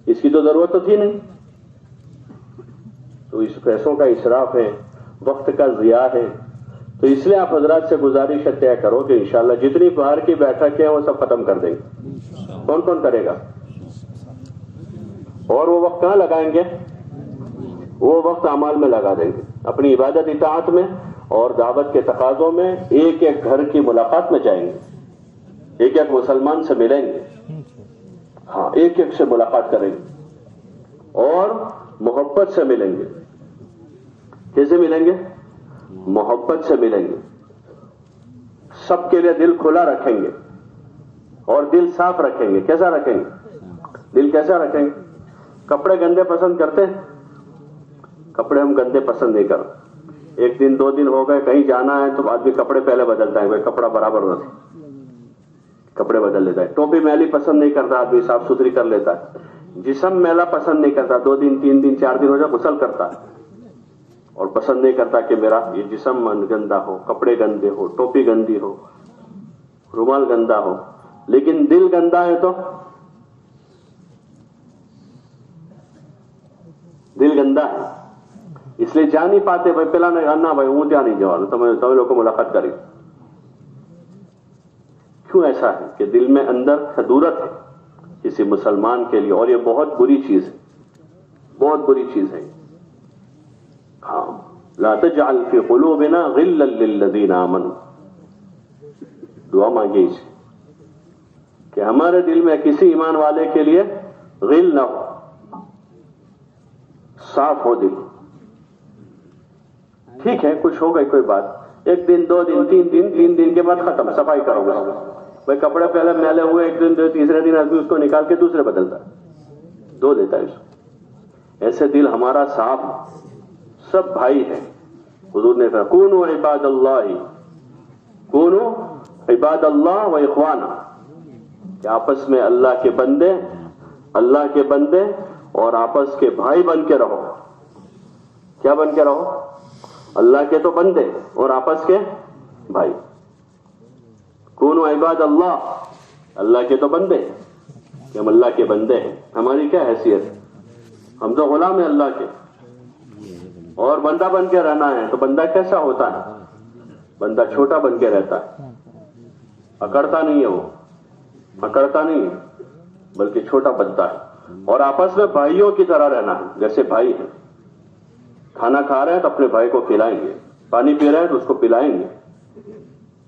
اس کی تو ضرورت تو تھی نہیں. تو اس پیسوں کا اسراف ہے, وقت کا ضیاع ہے. تو اس لیے آپ حضرات سے گزارش ہے طے کرو کہ انشاءاللہ جتنی باہر کی بیٹھک ہیں وہ سب ختم کر دیں گے. کون کون کرے گا؟ اور وہ وقت کہاں لگائیں گے؟ وہ وقت اعمال میں لگا دیں گے, اپنی عبادت اطاعت میں اور دعوت کے تقاضوں میں. ایک ایک گھر کی ملاقات میں جائیں گے, ایک ایک مسلمان سے ملیں گے, ہاں ایک ایک سے ملاقات کریں گے, اور محبت سے ملیں گے. کیسے ملیں گے؟ محبت سے ملیں گے. سب کے لیے دل کھلا رکھیں گے اور دل صاف رکھیں گے. کیسا رکھیں گے؟ دل کیسا رکھیں گے؟ کپڑے گندے پسند کرتے ہیں؟ کپڑے ہم گندے پسند نہیں کرتے. 1 دن 2 دن ہو گئے کہیں جانا ہے تو آدمی کپڑے پہلے بدلتا ہے, کوئی کپڑا برابر نہ تھے کپڑے بدل لیتا ہے. ٹوپی میلی پسند نہیں کرتا آدمی, صاف ستھری کر لیتا ہے. جسم میلا پسند نہیں کرتا, 2 دن 3 دن 4 دن ہو جائے غسل کرتا ہے, اور پسند نہیں کرتا کہ میرا یہ جسم گندا ہو, کپڑے گندے ہو, ٹوپی گندی ہو, رومال گندا ہو. لیکن دل گندا ہے تو دل گندا ہے, اس لیے جا نہیں پاتے. بھائی پہلا نہیں بھائی ہوں جا نہیں جاؤ تمہیں لوگ کو ملاقات کریں. کیوں ایسا ہے؟ کہ دل میں اندر خدورت ہے کسی مسلمان کے لیے, اور یہ بہت بری چیز ہے, بہت بری چیز ہے. ہاں, لا تجعل فی قلوبنا غلا للذین آمنوا, دعا مانگے اس کہ ہمارے دل میں کسی ایمان والے کے لیے غل نہ ہو, صاف ہو دل. ٹھیک ہے کچھ ہو گئی کوئی بات, 1 دن 2 دن 3 دن 3 دن کے بعد ختم, صفائی کرو گے. بھائی کپڑے پہلے میلے ہوئے 1 دن 3 دن آدمی اس کو نکال کے دوسرے بدلتا ہے, دھو دیتا ہے اس کو. ایسے دل ہمارا صاف, سب بھائی ہیں. حضور نے کہا کونوا عباد اللہ, کونوا عباد اللہ و اخوانا, کہ آپس میں اللہ کے بندے اور آپس کے بھائی بن کے رہو. کیا بن کے رہو؟ اللہ کے تو بندے اور آپس کے بھائی. کونوا عباد اللہ, اللہ کے تو بندے, کہ ہم اللہ کے بندے ہیں. ہماری کیا حیثیت ہے؟ ہم تو غلام ہیں اللہ کے, اور بندہ بن کے رہنا ہے. تو بندہ کیسا ہوتا ہے؟ بندہ چھوٹا بن کے رہتا ہے, اکڑتا نہیں ہے, وہ اکڑتا نہیں ہے بلکہ چھوٹا بنتا ہے. اور آپس میں بھائیوں کی طرح رہنا ہے, جیسے بھائی ہیں. کھانا کھا رہے ہیں تو اپنے بھائی کو کھلائیں گے, پانی پی رہے ہیں تو اس کو پلائیں گے,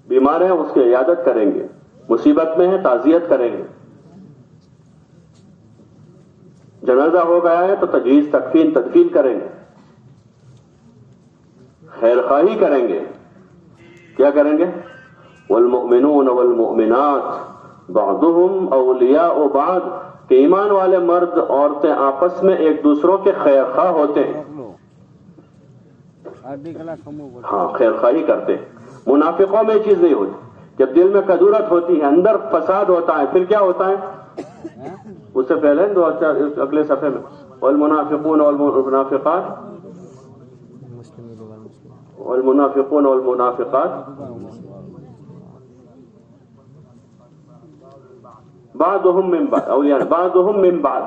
بیمار ہے اس کی عیادت کریں گے, مصیبت میں ہے تعزیت کریں گے, جنازہ ہو گیا ہے تو تجہیز تکفین تدفین کریں گے, خیر خواہی کریں گے. کیا کریں گے؟ والمؤمنون والمؤمنات بعضهم اولیاء بعض, کہ ایمان والے مرد عورتیں آپس میں ایک دوسروں کے خیر خواہ ہوتے ہیں. ہاں خیر خواہی کرتے. منافقوں میں یہ چیز نہیں ہوتی. جب دل میں کدورت ہوتی ہے, اندر فساد ہوتا ہے, پھر کیا ہوتا ہے؟ اس سے پہلے اگلے صفحے میں والمنافقون والمنافقات والمنافقون والمنافقات بعضهم من بعض او يعني بعضهم من بعض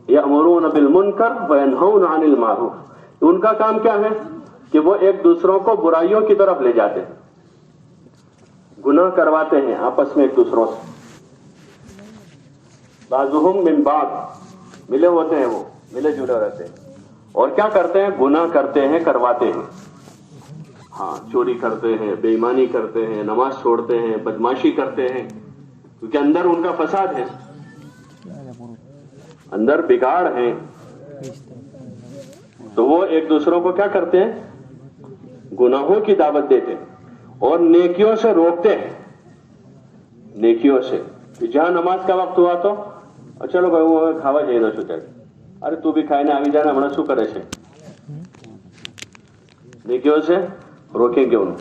یأمرون بالمنکر وینہون عن المعروف. ان کا کام کیا ہے کہ وہ ایک دوسروں کو برائیوں کی طرف لے جاتے ہیں, گناہ کرواتے ہیں آپس میں ایک دوسروں سے. بعضهم من بعض, ملے ہوتے ہیں, وہ ملے جلے رہتے ہیں. اور کیا کرتے ہیں؟ گناہ کرتے ہیں, کرواتے ہیں. ہاں, چوری کرتے ہیں, بے ایمانی کرتے ہیں, نماز چھوڑتے ہیں, بدماشی کرتے ہیں, کیونکہ اندر ان کا فساد ہے, اندر بگاڑ ہے. تو وہ ایک دوسروں کو کیا کرتے ہیں؟ گناہوں کی دعوت دیتے ہیں اور نیکیوں سے روکتے ہیں. نیکیوں سے کہ جہاں نماز کا وقت ہوا تو چلو بھائی وہ کھاوا جائے نہ چھوٹے, ارے تو بھی کھائے آ جانا ہمیں شو کرے سے. نیکیوں سے روکیں گے ان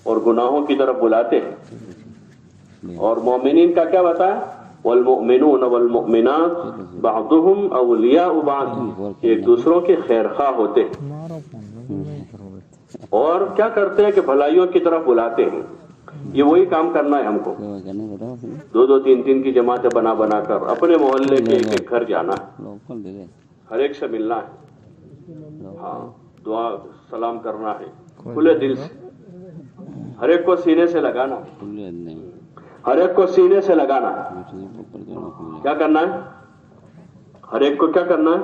اور گناہوں کی طرف بلاتے ہیں. اور مومنین کا کیا بتایا؟ والمؤمنون والمؤمنات بعضهم اولیاء بعض, ایک دوسروں کے خیر خواہ ہوتے ہیں. اور کیا کرتے ہیں کہ بھلائیوں کی طرف بلاتے ہیں. یہ وہی کام کرنا ہے ہم کو, دو دو تین تین کی جماعتیں بنا بنا کر اپنے محلے کے ایک ایک گھر جانا ہے, ہر ایک سے ملنا ہے, ہاں دعا سلام کرنا ہے کھلے دل سے, ہر ایک کو سینے سے لگانا, ہر ایک کو سینے سے لگانا. کیا کرنا ہے؟ ہر ایک کو کیا کرنا ہے؟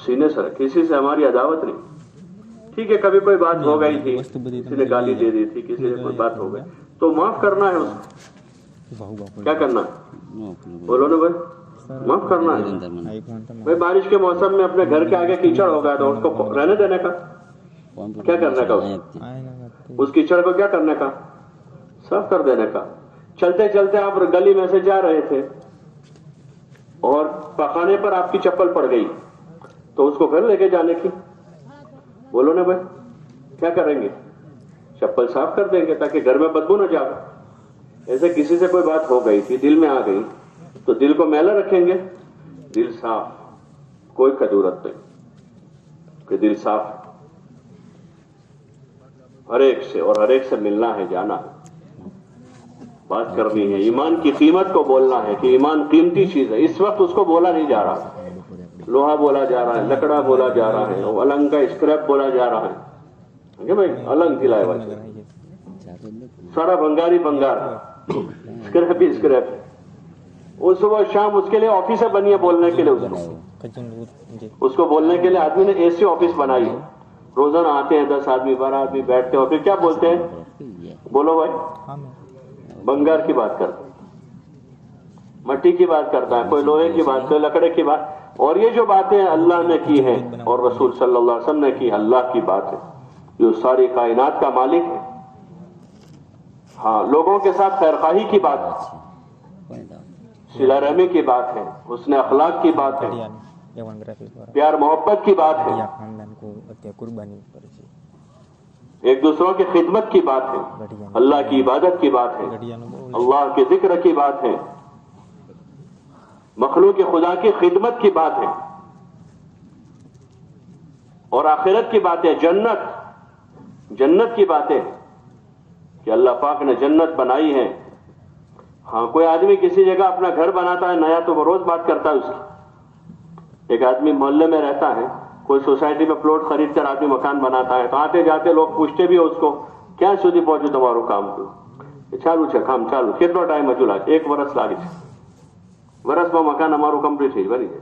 سینے سے. کسی سے ہماری عداوت نہیں. ٹھیک ہے, کبھی کوئی بات ہو گئی تھی, کسی نے گالی دے دی تھی, کسی سے کوئی بات ہو گئی تو معاف کرنا ہے اس کو. کیا کرنا ہے؟ بولو نا بھائی, معاف کرنا ہے. بھائی بارش کے موسم میں اپنے گھر کے آگے کیچڑ ہو گیا تو اس کو رہنے دینے کا, کیا کرنے کا, اس کیچڑ کو کیا کرنے کا؟ صاف کر دینے کا. چلتے چلتے آپ گلی میں سے جا رہے تھے اور پخانے پر آپ کی چپل پڑ گئی تو اس کو گھر لے کے جانے کی. بولو نا بھائی, کیا کریں گے؟ چپل صاف کر دیں گے تاکہ گھر میں بدبو نہ جائے. ایسے کسی سے کوئی بات ہو گئی تھی, دل میں آ گئی تو دل کو میلا رکھیں گے. دل صاف, کوئی کدورت نہیں, کہ دل صاف ہر ایک سے, اور ہر ایک سے ملنا ہے, جانا ہے, بات کرنی ہے. ایمان کی قیمت کو بولنا ہے کہ ایمان قیمتی چیز ہے. اس وقت اس کو بولا نہیں جا رہا, لوہا بولا جا رہا ہے, لکڑا بولا جا رہا ہے, النگ کا اسکریپ بولا جا رہا ہے. بھائی النگ دلائے ہوا سارا بنگاری بنگار, اسکریپ ہی اسکریپ. وہ صبح شام اس کے لیے آفس بنی ہے بولنے کے لیے, اس کو بولنے کے لیے آدمی نے اے سی آفس بنائی ہے. روزانہ آتے ہیں 10 آدمی 12 آدمی بیٹھتے ہیں اور پھر کیا بولتے ہیں؟ بولو بھائی, بنگار کی بات کرتا ہے, مٹی کی بات کرتا ہے, کوئی لوہے کی بات, کوئی لکڑے کی بات. اور یہ جو باتیں اللہ نے کی ہیں اور رسول صلی اللہ علیہ وسلم نے کی, اللہ کی بات ہے جو ساری کائنات کا مالک ہے. ہاں, لوگوں کے ساتھ خیر خواہی کی بات ہے, صلہ رحمی کی بات ہے, حسن اخلاق کی بات ہے, پیار محبت کی بات ہے, ایک دوسروں کی خدمت کی بات ہے, اللہ کی عبادت کی بات ہے, اللہ کے ذکر کی بات ہے, مخلوق خدا کی خدمت کی بات ہے, اور آخرت کی بات ہے, جنت کی باتیں کہ اللہ پاک نے جنت بنائی ہے. ہاں, کوئی آدمی کسی جگہ اپنا گھر بناتا ہے نیا تو وہ روز بات کرتا ہے اس کی. ایک آدمی محلے میں رہتا ہے, کوئی سوسائٹی میں پلاٹ خرید کر آدمی مکان بناتا ہے تو آتے جاتے لوگ پوچھتے بھی اس کو کیا سودی پہنچو تمہارو کام کو, ચાલુ છે કામ ચાલુ, કેટલો ટાઈમ હજુ લાગે? 1 વર્ષ લાગે છે, વર્ષમાં મકાન અમારું કમ્પ્લીટ થઈ બની જાય.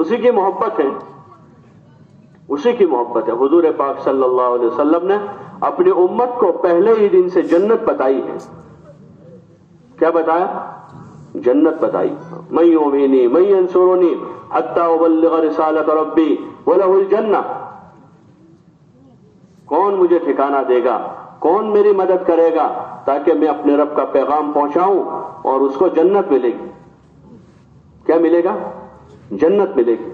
اسی کی محبت ہے، اسی کی محبت ہے۔ حضور پاک صلی اللہ علیہ وسلم نے اپنی امت کو پہلے ہی دن سے جنت بتائی ہے۔ کیا بتایا؟ جنت بتائی۔ من یؤمنی من ینصرنی حتی ابلغ رسالۃ ربی ولہ الجنہ، کون مجھے ٹھکانہ دے گا، کون میری مدد کرے گا تاکہ میں اپنے رب کا پیغام پہنچاؤں اور اس کو جنت ملے گی۔ کیا ملے گا؟ جنت ملے گی۔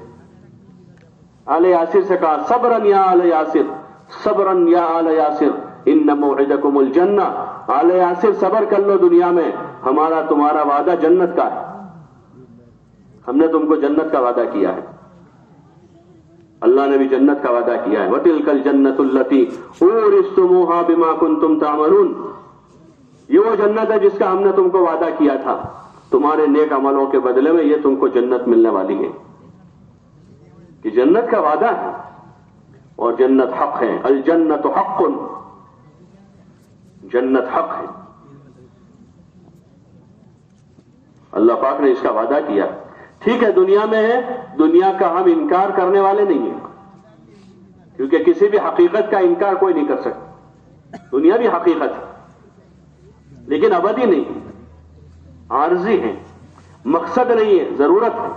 آل یاسر سے کہا صبرن یا آل یاسر، صبرن یا آل یاسر ان موعدکم الجنہ، آل یاسر صبر کر لو، دنیا میں ہمارا تمہارا وعدہ جنت کا ہے، ہم نے تم کو جنت کا وعدہ کیا ہے، اللہ نے بھی جنت کا وعدہ کیا ہے۔ وَتِلْكَ الْجَنَّةُ الَّتِي أُورِثْتُمُوهَا بِمَا كُنْتُمْ تَعْمَلُونَ، یہ وہ جنت ہے جس کا ہم نے تم کو وعدہ کیا تھا، تمہارے نیک عملوں کے بدلے میں یہ تم کو جنت ملنے والی ہے۔ کہ جنت کا وعدہ ہے اور جنت حق ہے۔ الجنت حق، جنت حق ہے، اللہ پاک نے اس کا وعدہ کیا۔ ٹھیک ہے دنیا میں ہے، دنیا کا ہم انکار کرنے والے نہیں ہیں، کیونکہ کسی بھی حقیقت کا انکار کوئی نہیں کر سکتا۔ دنیا بھی حقیقت ہے لیکن ابدی نہیں ہے، عارضی ہے، مقصد نہیں ہے، ضرورت ہے۔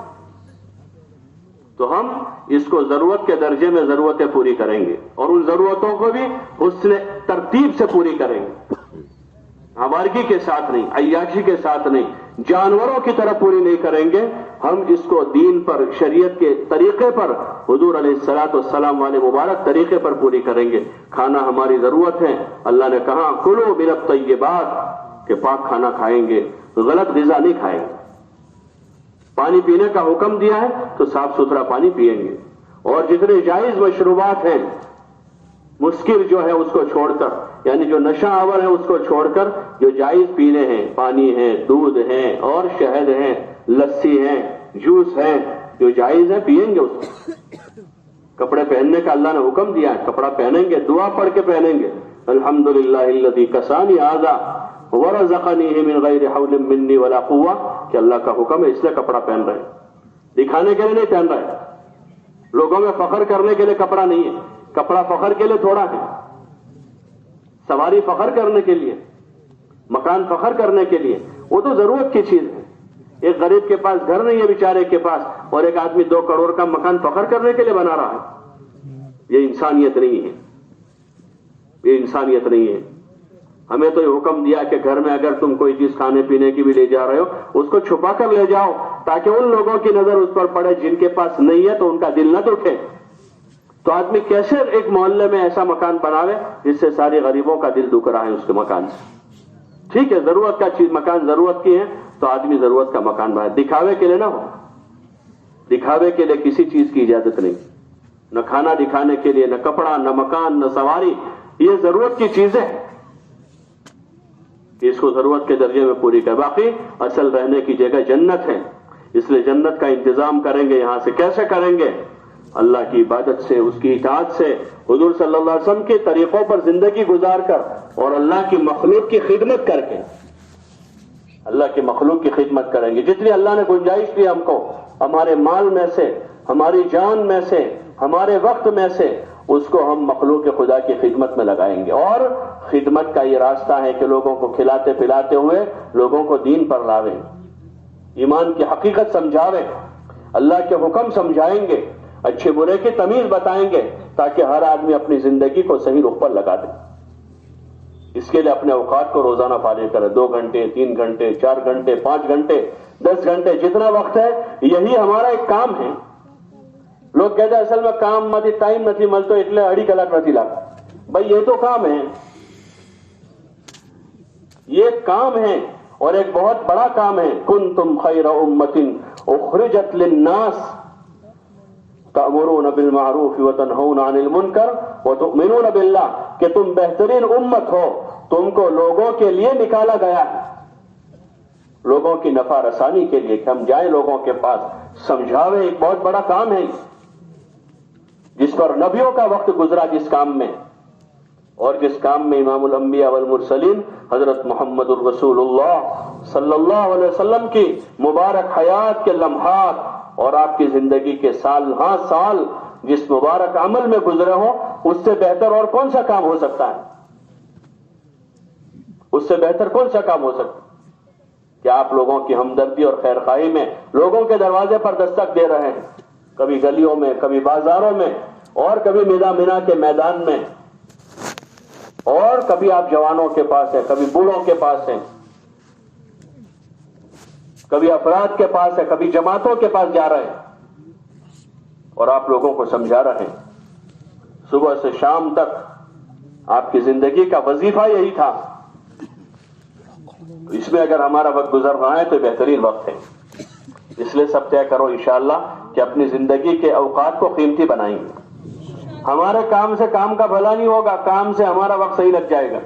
تو ہم اس کو ضرورت کے درجے میں ضرورتیں پوری کریں گے اور ان ضرورتوں کو بھی حسن ترتیب سے پوری کریں گے، آوارگی کے ساتھ نہیں، عیاشی کے ساتھ نہیں، جانوروں کی طرح پوری نہیں کریں گے۔ ہم اس کو دین پر، شریعت کے طریقے پر، حضور علیہ الصلوۃ والسلام والے مبارک طریقے پر پوری کریں گے۔ کھانا ہماری ضرورت ہے، اللہ نے کہا کلوا من الطیبات، کہ پاک کھانا کھائیں گے، غلط غذا نہیں کھائیں گے۔ پانی پینے کا حکم دیا ہے تو صاف ستھرا پانی پیئیں گے، اور جتنے جائز مشروبات ہیں، مسکر جو ہے اس کو چھوڑ کر، یعنی جو نشہ آور ہے اس کو چھوڑ کر جو جائز پینے ہیں، پانی ہے، دودھ ہے اور شہد ہے، لسی ہے، جوس ہے، جو جائز ہے پیئیں گے اس کو۔ کپڑے پہننے کا اللہ نے حکم دیا ہے، کپڑا پہنیں گے، دعا پڑھ کے پہنیں گے، الحمدللہ الذی کسانی ھذا ورزقنیہ من غیر حول منی ولا قوہ، کہ اللہ کا حکم ہے اس لیے کپڑا پہن رہے ہیں، دکھانے کے لیے نہیں پہن رہے، لوگوں میں فخر کرنے کے لیے کپڑا نہیں ہے، کپڑا فخر کے لیے تھوڑا ہے، سواری فخر کرنے کے لیے، مکان فخر کرنے کے لیے، وہ تو ضرورت کی چیز ہے۔ ایک غریب کے پاس گھر نہیں ہے بیچارے کے پاس، اور ایک آدمی 2 کروڑ کا مکان فخر کرنے کے لیے بنا رہا ہے، یہ انسانیت نہیں ہے، یہ انسانیت نہیں ہے۔ ہمیں تو یہ حکم دیا کہ گھر میں اگر تم کوئی چیز کھانے پینے کی بھی لے جا رہے ہو اس کو چھپا کر لے جاؤ، تاکہ ان لوگوں کی نظر اس پر پڑے جن کے پاس نہیں ہے تو ان کا دل نہ دکھے۔ تو آدمی کیسے ایک محلے میں ایسا مکان بناوے جس سے سارے غریبوں کا دل دکھ رہا ہے اس کے مکان سے؟ ٹھیک ہے ضرورت کا چیز، مکان ضرورت کی ہے تو آدمی ضرورت کا مکان بنائے، دکھاوے کے لیے نہ ہو، دکھاوے کے لیے کسی چیز کی اجازت نہیں، نہ کھانا دکھانے کے لیے، نہ کپڑا، نہ مکان، نہ سواری، یہ ضرورت کی چیزیں ہیں، اس کو ضرورت کے درجے میں پوری کر۔ باقی اصل رہنے کی جگہ جنت ہے، اس لیے جنت کا انتظام کریں گے۔ یہاں سے کیسے کریں گے؟ اللہ کی عبادت سے، اس کی اطاعت سے، حضور صلی اللہ علیہ وسلم کے طریقوں پر زندگی گزار کر، اور اللہ کی مخلوق کی خدمت کر کے، اللہ کی مخلوق کی خدمت کریں گے۔ جتنی اللہ نے گنجائش دی ہم کو، ہمارے مال میں سے، ہماری جان میں سے، ہمارے وقت میں سے، اس کو ہم مخلوق خدا کی خدمت میں لگائیں گے۔ اور خدمت کا یہ راستہ ہے کہ لوگوں کو کھلاتے پلاتے ہوئے لوگوں کو دین پر لاویں، ایمان کی حقیقت سمجھاویں، اللہ کے حکم سمجھائیں گے، اچھے برے کی تمیز بتائیں گے، تاکہ ہر آدمی اپنی زندگی کو صحیح رخ پر لگا دے۔ اس کے لیے اپنے اوقات کو روزانہ فارغ کرے، 2 گھنٹے، 3 گھنٹے، 4 گھنٹے، 5 گھنٹے، 10 گھنٹے، جتنا وقت ہے، یہی ہمارا ایک کام ہے۔ لوگ کہتے ہیں اصل میں کام متی ٹائم نہیں ملتا એટલે 2.5 કલાક નથી લાગતા۔ بھائی یہ تو کام ہے، یہ کام ہے اور ایک بہت بڑا کام ہے۔ کنتم خیر امۃ اخرجت للناس تأمرون بالمعروف وتنہون عن المنکر وتؤمنون باللہ، کہ تم بہترین امت ہو، تم کو لوگوں کے لیے نکالا گیا ہے، لوگوں کی نفع رسانی کے لیے، کہ ہم جائیں لوگوں کے پاس سمجھاویں۔ ایک بہت بڑا کام ہے جس پر نبیوں کا وقت گزرا، جس کام میں، اور جس کام میں امام الانبیاء والمرسلین حضرت محمد الرسول اللہ صلی اللہ علیہ وسلم کی مبارک حیات کے لمحات اور آپ کی زندگی کے سال ہاں سال جس مبارک عمل میں گزرے ہوں اس سے بہتر اور کون سا کام ہو سکتا ہے؟ اس سے بہتر کون سا کام ہو سکتا ہے کہ آپ لوگوں کی ہمدردی اور خیرخواہی میں لوگوں کے دروازے پر دستک دے رہے ہیں، کبھی گلیوں میں، کبھی بازاروں میں، اور کبھی مینا کے میدان میں، اور کبھی آپ جوانوں کے پاس ہیں، کبھی بوڑھوں کے پاس ہیں، کبھی افراد کے پاس ہے، کبھی جماعتوں کے پاس جا رہے ہیں اور آپ لوگوں کو سمجھا رہے ہیں۔ صبح سے شام تک آپ کی زندگی کا وظیفہ یہی تھا۔ اس میں اگر ہمارا وقت گزر رہا ہے تو بہترین وقت ہے، اس لیے سب طے کرو انشاءاللہ کہ اپنی زندگی کے اوقات کو قیمتی بنائیں گے۔ ہمارے کام سے کام کا بھلا نہیں ہوگا، کام سے ہمارا وقت صحیح لگ جائے گا۔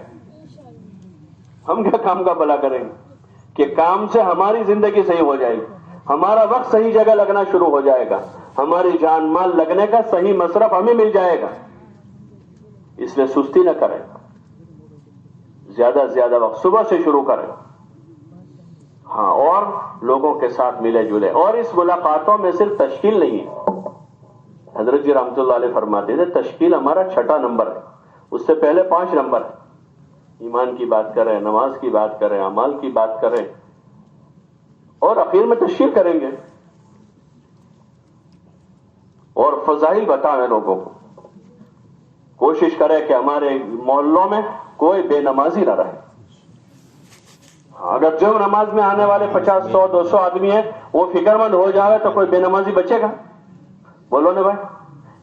ہم کیا کام کا بھلا کریں گے کہ کام سے ہماری زندگی صحیح ہو جائے گی، ہمارا وقت صحیح جگہ لگنا شروع ہو جائے گا، ہماری جان مال لگنے کا صحیح مصرف ہمیں مل جائے گا۔ اس لیے سستی نہ کریں، زیادہ سے زیادہ وقت صبح سے شروع کریں، ہاں، اور لوگوں کے ساتھ ملے جلے۔ اور اس ملاقاتوں میں صرف تشکیل نہیں ہے، حضرت جی رحمۃ اللہ علیہ فرماتے تھے تشکیل ہمارا 6 نمبر ہے، اس سے پہلے 5 نمبر ہے۔ ایمان کی بات کریں، نماز کی بات کریں، اعمال کی بات کریں، اور اخیر میں تشکیل کریں گے اور فضائل بتائیں لوگوں کو۔ کوشش کریں کہ ہمارے محلوں میں کوئی بے نمازی نہ رہے۔ اگر جو نماز میں آنے والے 50 100 200 آدمی ہیں وہ فکر مند ہو جائے تو کوئی بے نمازی بچے گا؟ بولو نا بھائی،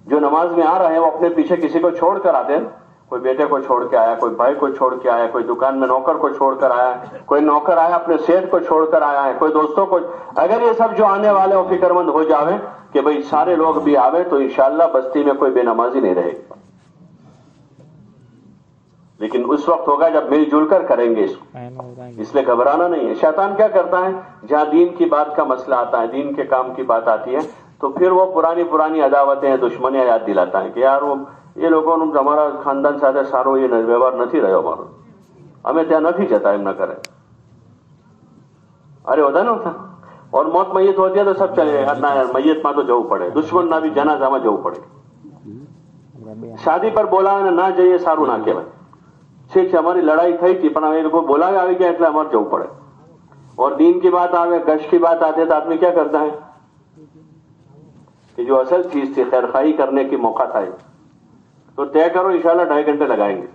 جو نماز میں آ رہے ہیں وہ اپنے پیچھے کسی کو چھوڑ کر آتے ہیں، کوئی بیٹے کو چھوڑ کے آیا، کوئی بھائی کو چھوڑ کے آیا، کوئی دکان میں نوکر کو چھوڑ کر آیا، کوئی نوکر آیا اپنے سیٹ کو چھوڑ کر آیا ہے، کوئی دوستوں کو۔ اگر یہ سب جو آنے والے وہ فکر مند ہو جاوے کہ بھئی سارے لوگ بھی آوے تو انشاءاللہ بستی میں کوئی بے نمازی نہیں رہے گی۔ لیکن اس وقت ہوگا جب مل جل کر کریں گے اس لیے گھبرانا نہیں ہے۔ شیطان کیا کرتا ہے، جہاں دین کی بات کا مسئلہ آتا ہے، دین کے کام کی بات آتی ہے، تو پھر وہ پرانی عداوتیں دشمنیاں یاد دلاتا ہے کہ یار وہ یہ لوگوں نے ہمارا خاندان ساتھ سارو یہ વ્યવહાર નથી રહ્યો અમારો، અમે ત્યાં નથી જતા، એમ ન કરે۔ અરે હોતા ને હોતા، اور موت میت ہوتی ہے تو سب چلے نہ میت માં તો જવું પડે، દુશ્મન ના بھی જનાઝામાં જવું પડે۔ શાદી પર બોલાવે ના જઈએ સારું ના કહેવાય، ઠીક છે અમારી લડાઈ થઈ હતી પણ એ લોકો બોલાવે આવી ગયા એટલે અમારે જવું પડે۔ اور دین کی بات آوے، گشت کی بات آتے تو آدمی کیا کرتا ہے کہ جو اصل چیز تھی خیرخواہی کرنے کی موقع تھا تو طے کرو انشاءاللہ 2.5 گھنٹے لگائیں گے۔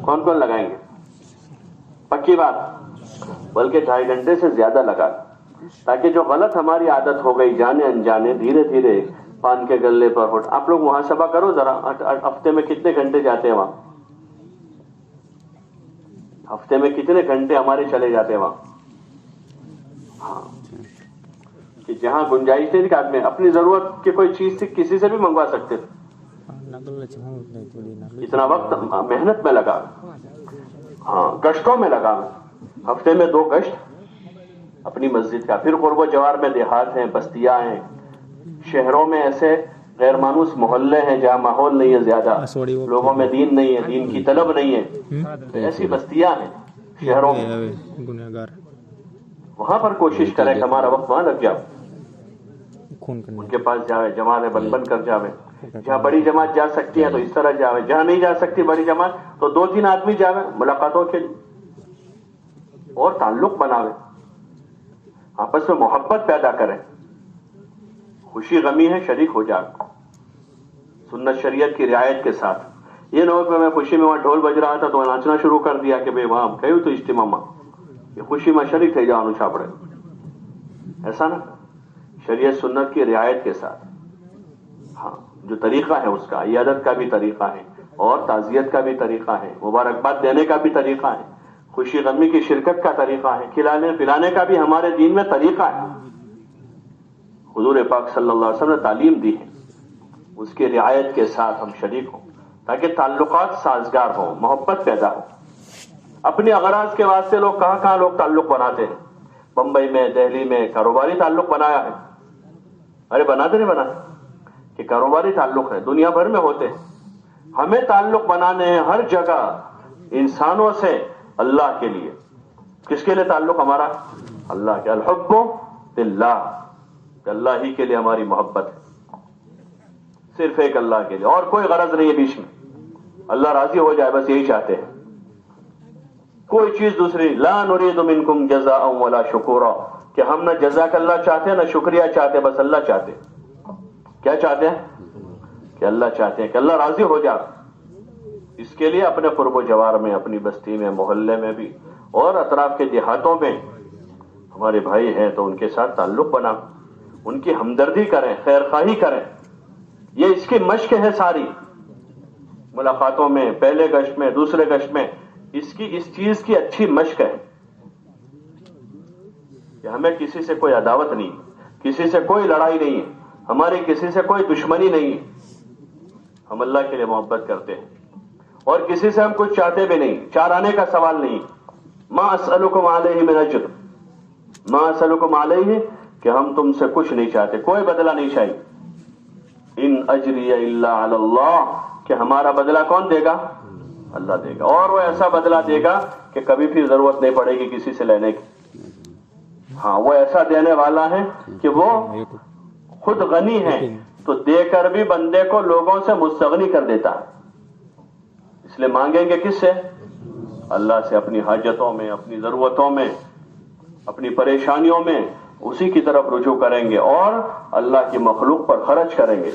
کون کون لگائیں گے؟ پکی بات، بلکہ 2.5 گھنٹے سے زیادہ لگا، تاکہ جو غلط ہماری عادت ہو گئی جانے انجانے دھیرے دھیرے پان کے گلے پر ہٹ۔ آپ لوگ محاسبہ کرو ذرا، ہفتے میں کتنے گھنٹے جاتے ہیں وہاں؟ ہفتے میں کتنے گھنٹے ہمارے چلے جاتے ہیں وہاں؟ ہاں، کہ جہاں گنجائش تھی کہ آدمی اپنی ضرورت کی کوئی چیز تھی کسی سے بھی منگوا سکتے تھے۔ اتنا وقت محنت میں لگا، ہاں گشتوں میں لگا، ہفتے میں 2 گشت اپنی مسجد کا۔ پھر قرب و جوار میں دیہات ہیں، بستیاں ہیں، شہروں میں ایسے غیر مانوس محلے ہیں جہاں ماحول نہیں ہے زیادہ، لوگوں میں دین نہیں ہے، دین کی طلب نہیں ہے، تو ایسی بستیاں ہیں شہروں میں، وہاں پر کوشش کریں کہ ہمارا وقت وہاں لگ جاؤ، ان کے پاس جاوے، جماعتیں بن کر جاوے۔ جہاں بڑی جماعت جا سکتی ہے تو اس طرح جاوے، جہاں نہیں جا سکتی بڑی جماعت تو 2-3 آدمی جاوے ملاقاتوں کے لیے، اور تعلق بناوے، آپس میں محبت پیدا کریں، خوشی غمی ہے شریک ہو جائے سنت شریعت کی رعایت کے ساتھ۔ یہ نہ ہو کہ میں خوشی میں وہاں ڈھول بج رہا تھا تو ناچنا شروع کر دیا کہ بھئی وہاں کہو تو اجتماع میں یہ خوشی میں شریک تھے جاؤ چھاپڑے، ایسا نہ، شریعت سنت کی رعایت کے ساتھ، ہاں جو طریقہ ہے اس کا، عیادت کا بھی طریقہ ہے اور تعزیت کا بھی طریقہ ہے، مبارکباد دینے کا بھی طریقہ ہے، خوشی غمی کی شرکت کا طریقہ ہے، کھلانے پلانے کا بھی ہمارے دین میں طریقہ ہے، حضور پاک صلی اللہ علیہ وسلم نے تعلیم دی ہے، اس کی رعایت کے ساتھ ہم شریک ہوں تاکہ تعلقات سازگار ہوں، محبت پیدا ہو۔ اپنی اغراض کے واسطے لوگ کہاں لوگ تعلق بناتے ہیں، بمبئی میں، دہلی میں کاروباری تعلق بنایا ہے، ارے بناتے نہیں بناتے کہ کاروباری تعلق ہے، دنیا بھر میں ہوتے ہیں۔ ہمیں تعلق بنانے ہیں ہر جگہ انسانوں سے اللہ کے لیے۔ کس کے لیے تعلق ہمارا؟ اللہ کے، الحب باللہ، کہ اللہ ہی کے لیے ہماری محبت ہے، صرف ایک اللہ کے لیے، اور کوئی غرض نہیں ہے بیچ میں، اللہ راضی ہو جائے بس یہی چاہتے ہیں، کوئی چیز دوسری. لا نريد منکم جزاء ولا شکورا، کہ ہم نہ جزاک اللہ چاہتے ہیں نہ شکریہ چاہتے، بس اللہ چاہتے. کیا چاہتے ہیں؟ کہ اللہ چاہتے ہیں کہ اللہ راضی ہو جائے. اس کے لیے اپنے قرب و جوار میں، اپنی بستی میں، محلے میں بھی، اور اطراف کے دیہاتوں میں ہمارے بھائی ہیں تو ان کے ساتھ تعلق بنا، ان کی ہمدردی کریں، خیر خواہی کریں. یہ اس کی مشق ہے ساری ملاقاتوں میں، پہلے گشت میں، دوسرے گشت میں، اس چیز کی اچھی مشق ہے کہ ہمیں کسی سے کوئی عداوت نہیں، کسی سے کوئی لڑائی نہیں ہے، ہماری کسی سے کوئی دشمنی نہیں ہے. ہم اللہ کے لیے محبت کرتے ہیں اور کسی سے ہم کچھ چاہتے بھی نہیں، چارانے کا سوال نہیں. ما اسألکم علیہ من اجر، ما اسألکم علیہ، کہ ہم تم سے کچھ نہیں چاہتے، کوئی بدلہ نہیں چاہیے. ان اجری الا علی اللہ، کہ ہمارا بدلہ کون دے گا؟ اللہ دے گا، اور وہ ایسا بدلہ دے گا کہ کبھی پھر ضرورت نہیں پڑے گی کسی سے لینے کی. ہاں وہ ایسا دینے والا ہے کہ وہ خود غنی ہے تو دے کر بھی بندے کو لوگوں سے مستغنی کر دیتا ہے. اس لیے مانگیں گے کس سے؟ اللہ سے. اپنی حاجتوں میں، اپنی ضرورتوں میں، اپنی پریشانیوں میں اسی کی طرف رجوع کریں گے اور اللہ کی مخلوق پر خرچ کریں گے.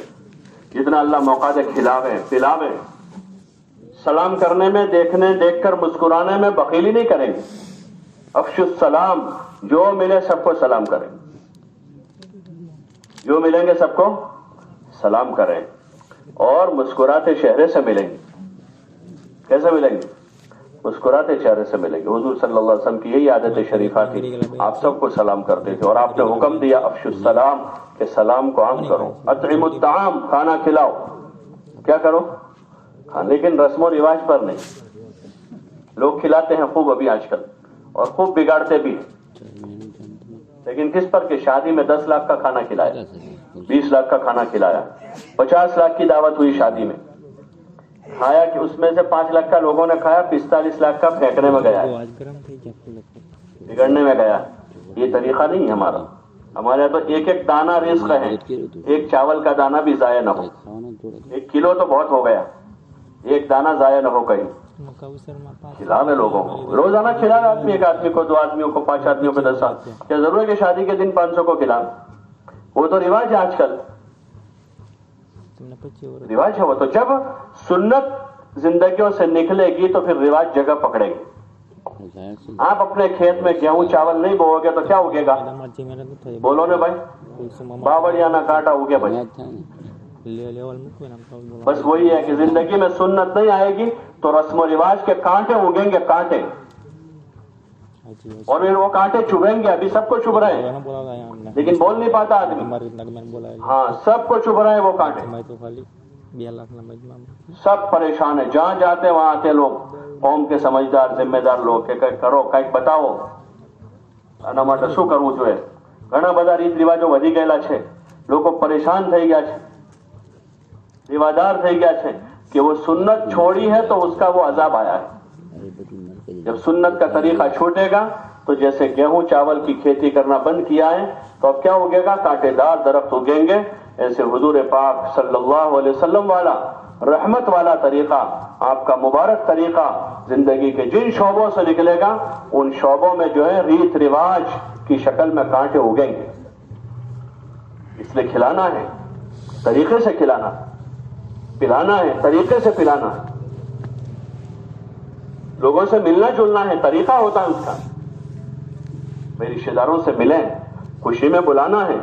جتنا اللہ موقع دے کھلاویں پلاویں. سلام کرنے میں، دیکھ کر مسکرانے میں بخیلی نہیں کریں گے. افشوا السلام، جو ملے سب کو سلام کریں، جو ملیں گے سب کو سلام کریں، اور مسکراتے چہرے سے ملیں گے. کیسے ملیں گے؟ مسکراتے چہرے سے ملیں گے. حضور صلی اللہ علیہ وسلم کی یہی عادت شریفہ تھی، آپ سب کو سلام کرتے تھے، اور آپ نے حکم دیا افشوا السلام، کہ سلام کو عام کرو. اطعموا الطعام، کھانا کھلاؤ. کیا کرو؟ لیکن رسم و رواج پر نہیں. لوگ کھلاتے ہیں خوب ابھی آج کل، اور خوب بگاڑتے بھی، لیکن کس پر؟ کہ شادی میں 10 لاکھ کا کھانا کھلایا، 20 لاکھ کا کھانا کھلایا، 50 لاکھ کی دعوت ہوئی شادی میں، کھایا کہ اس میں سے 5 لاکھ کا لوگوں نے کھایا، 45 لاکھ کا پھینکنے میں گیا، بگڑنے میں گیا. یہ طریقہ نہیں ہمارا. ہمارے یہاں تو ایک ایک دانہ رزق ہے، ایک چاول کا دانہ بھی ضائع نہ ہو. 1 کلو تو بہت ہو گیا، ایک دانہ ضائع نہ ہو کہیں. کھلاوے لوگوں کو، روزانہ کھلاوے آدمی، ایک آدمی کو، 2 آدمیوں کو، 5 آدمیوں کو 10 سال. کیا ضرور ہے کہ شادی کے دن 500 کو کھلانا؟ وہ تو رواج ہے آج کل، رواج ہے وہ. تو جب سنت زندگیوں سے نکلے گی تو پھر رواج جگہ پکڑے گی. آپ اپنے کھیت میں گیہوں چاول نہیں بوؤ گے تو کیا اگے گا؟ بولو نا بھائی، باوڑیا نہ کاٹا اگے بھائی. بس وہی ہے کہ زندگی میں سنت نہیں آئے گی تو رسم و رواج کے کانٹے اگیں گے، کانٹے، اور پھر وہ کانٹے چبھیں گے. ابھی سب کو چبھ رہے ہیں لیکن بول نہیں پاتا آدمی. ہاں سب کو چبھ رہے ہیں وہ کانٹے، سب پریشان ہیں. جہاں جاتے وہاں آتے لوگ، قوم کے سمجھدار ذمہ دار لوگ کہ کرو કંઈક બતાવો. આના માટે શું કરવું જોઈએ? ઘણા બધા રીત રિવાજો વધી ગયેલા છે, લોકો પરેશાન થઈ ગયા છે, دیوادار થઈ ગયા છે کہ وہ سنت چھوڑی ہے تو اس کا وہ عذاب آیا ہے. جب سنت کا طریقہ چھوٹے گا تو جیسے گیہوں چاول کی کھیتی کرنا بند کیا ہے تو اب کیا اگے گا؟ کانٹے دار درخت اگیں گے. ایسے حضور پاک صلی اللہ علیہ وسلم والا رحمت والا طریقہ، آپ کا مبارک طریقہ زندگی کے جن شعبوں سے نکلے گا ان شعبوں میں جو ہے ریت رواج کی شکل میں کانٹے اگیں گے. اس لیے کھلانا ہے، طریقے سے کھلانا، پلانا ہے، طریقے سے پلانا ہے، لوگوں سے ملنا جلنا ہے، طریقہ ہوتا ہے اس کا. میرے رشتے داروں سے ملیں، خوشی میں بلانا ہے،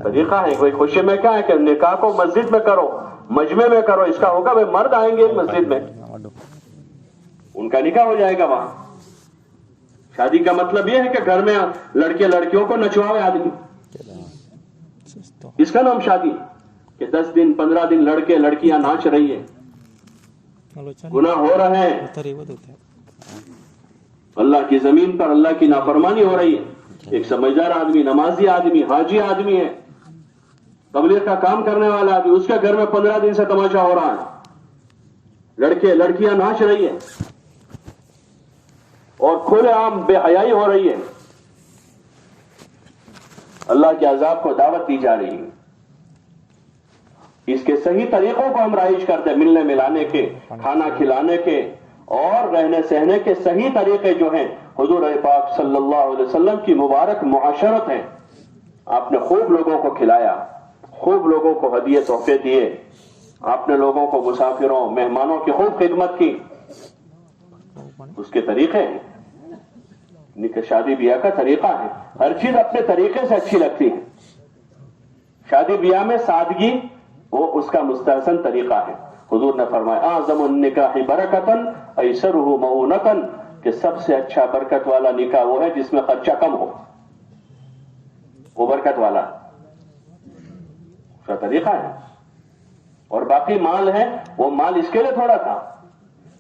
طریقہ ہے. کوئی خوشی میں کیا ہے کہ نکاح کو مسجد میں کرو، مجمع میں کرو. اس کا ہوگا بھائی مرد آئیں گے مسجد میں، ان کا نکاح ہو جائے گا وہاں. شادی کا مطلب یہ ہے کہ گھر میں لڑکے لڑکیوں کو نچوائے آدمی، اس کا نام شادی. کہ 10 دن 15 دن لڑکے لڑکیاں ناچ رہی ہیں، گناہ ہو رہے ہیں، اللہ کی زمین پر اللہ کی نافرمانی ہو رہی ہے. ایک سمجھدار آدمی، نمازی آدمی، حاجی آدمی ہے، تبلیغ کا کام کرنے والا آدمی، اس کے گھر میں 15 دن سے تماشا ہو رہا ہے، لڑکے لڑکیاں ناچ رہی ہیں اور کھلے عام بے حیائی ہو رہی ہے. اللہ کے عذاب کو دعوت دی جا رہی ہے. اس کے صحیح طریقوں کو ہم رائج کرتے ہیں, ملنے ملانے کے, کھانا کھلانے کے اور رہنے سہنے کے صحیح طریقے جو ہیں حضور پاک صلی اللہ علیہ وسلم کی مبارک معاشرت ہیں. آپ نے خوب لوگوں کو کھلایا, خوب لوگوں کو ہدیے تحفے دیے, آپ نے لوگوں کو مسافروں مہمانوں کی خوب خدمت کی. اس کے طریقے ہیں, شادی بیاہ کا طریقہ ہے. ہر چیز اپنے طریقے سے اچھی لگتی ہے. شادی بیاہ میں سادگی وہ اس کا مستحسن طریقہ ہے. حضور نے فرمایا اعظم النکاح برکتن ایسرہ مؤونتن, کہ سب سے اچھا برکت والا نکاح وہ ہے جس میں خرچہ کم ہو, وہ برکت والا اس کا طریقہ ہے. اور باقی مال ہے, وہ مال اس کے لیے تھوڑا تھا,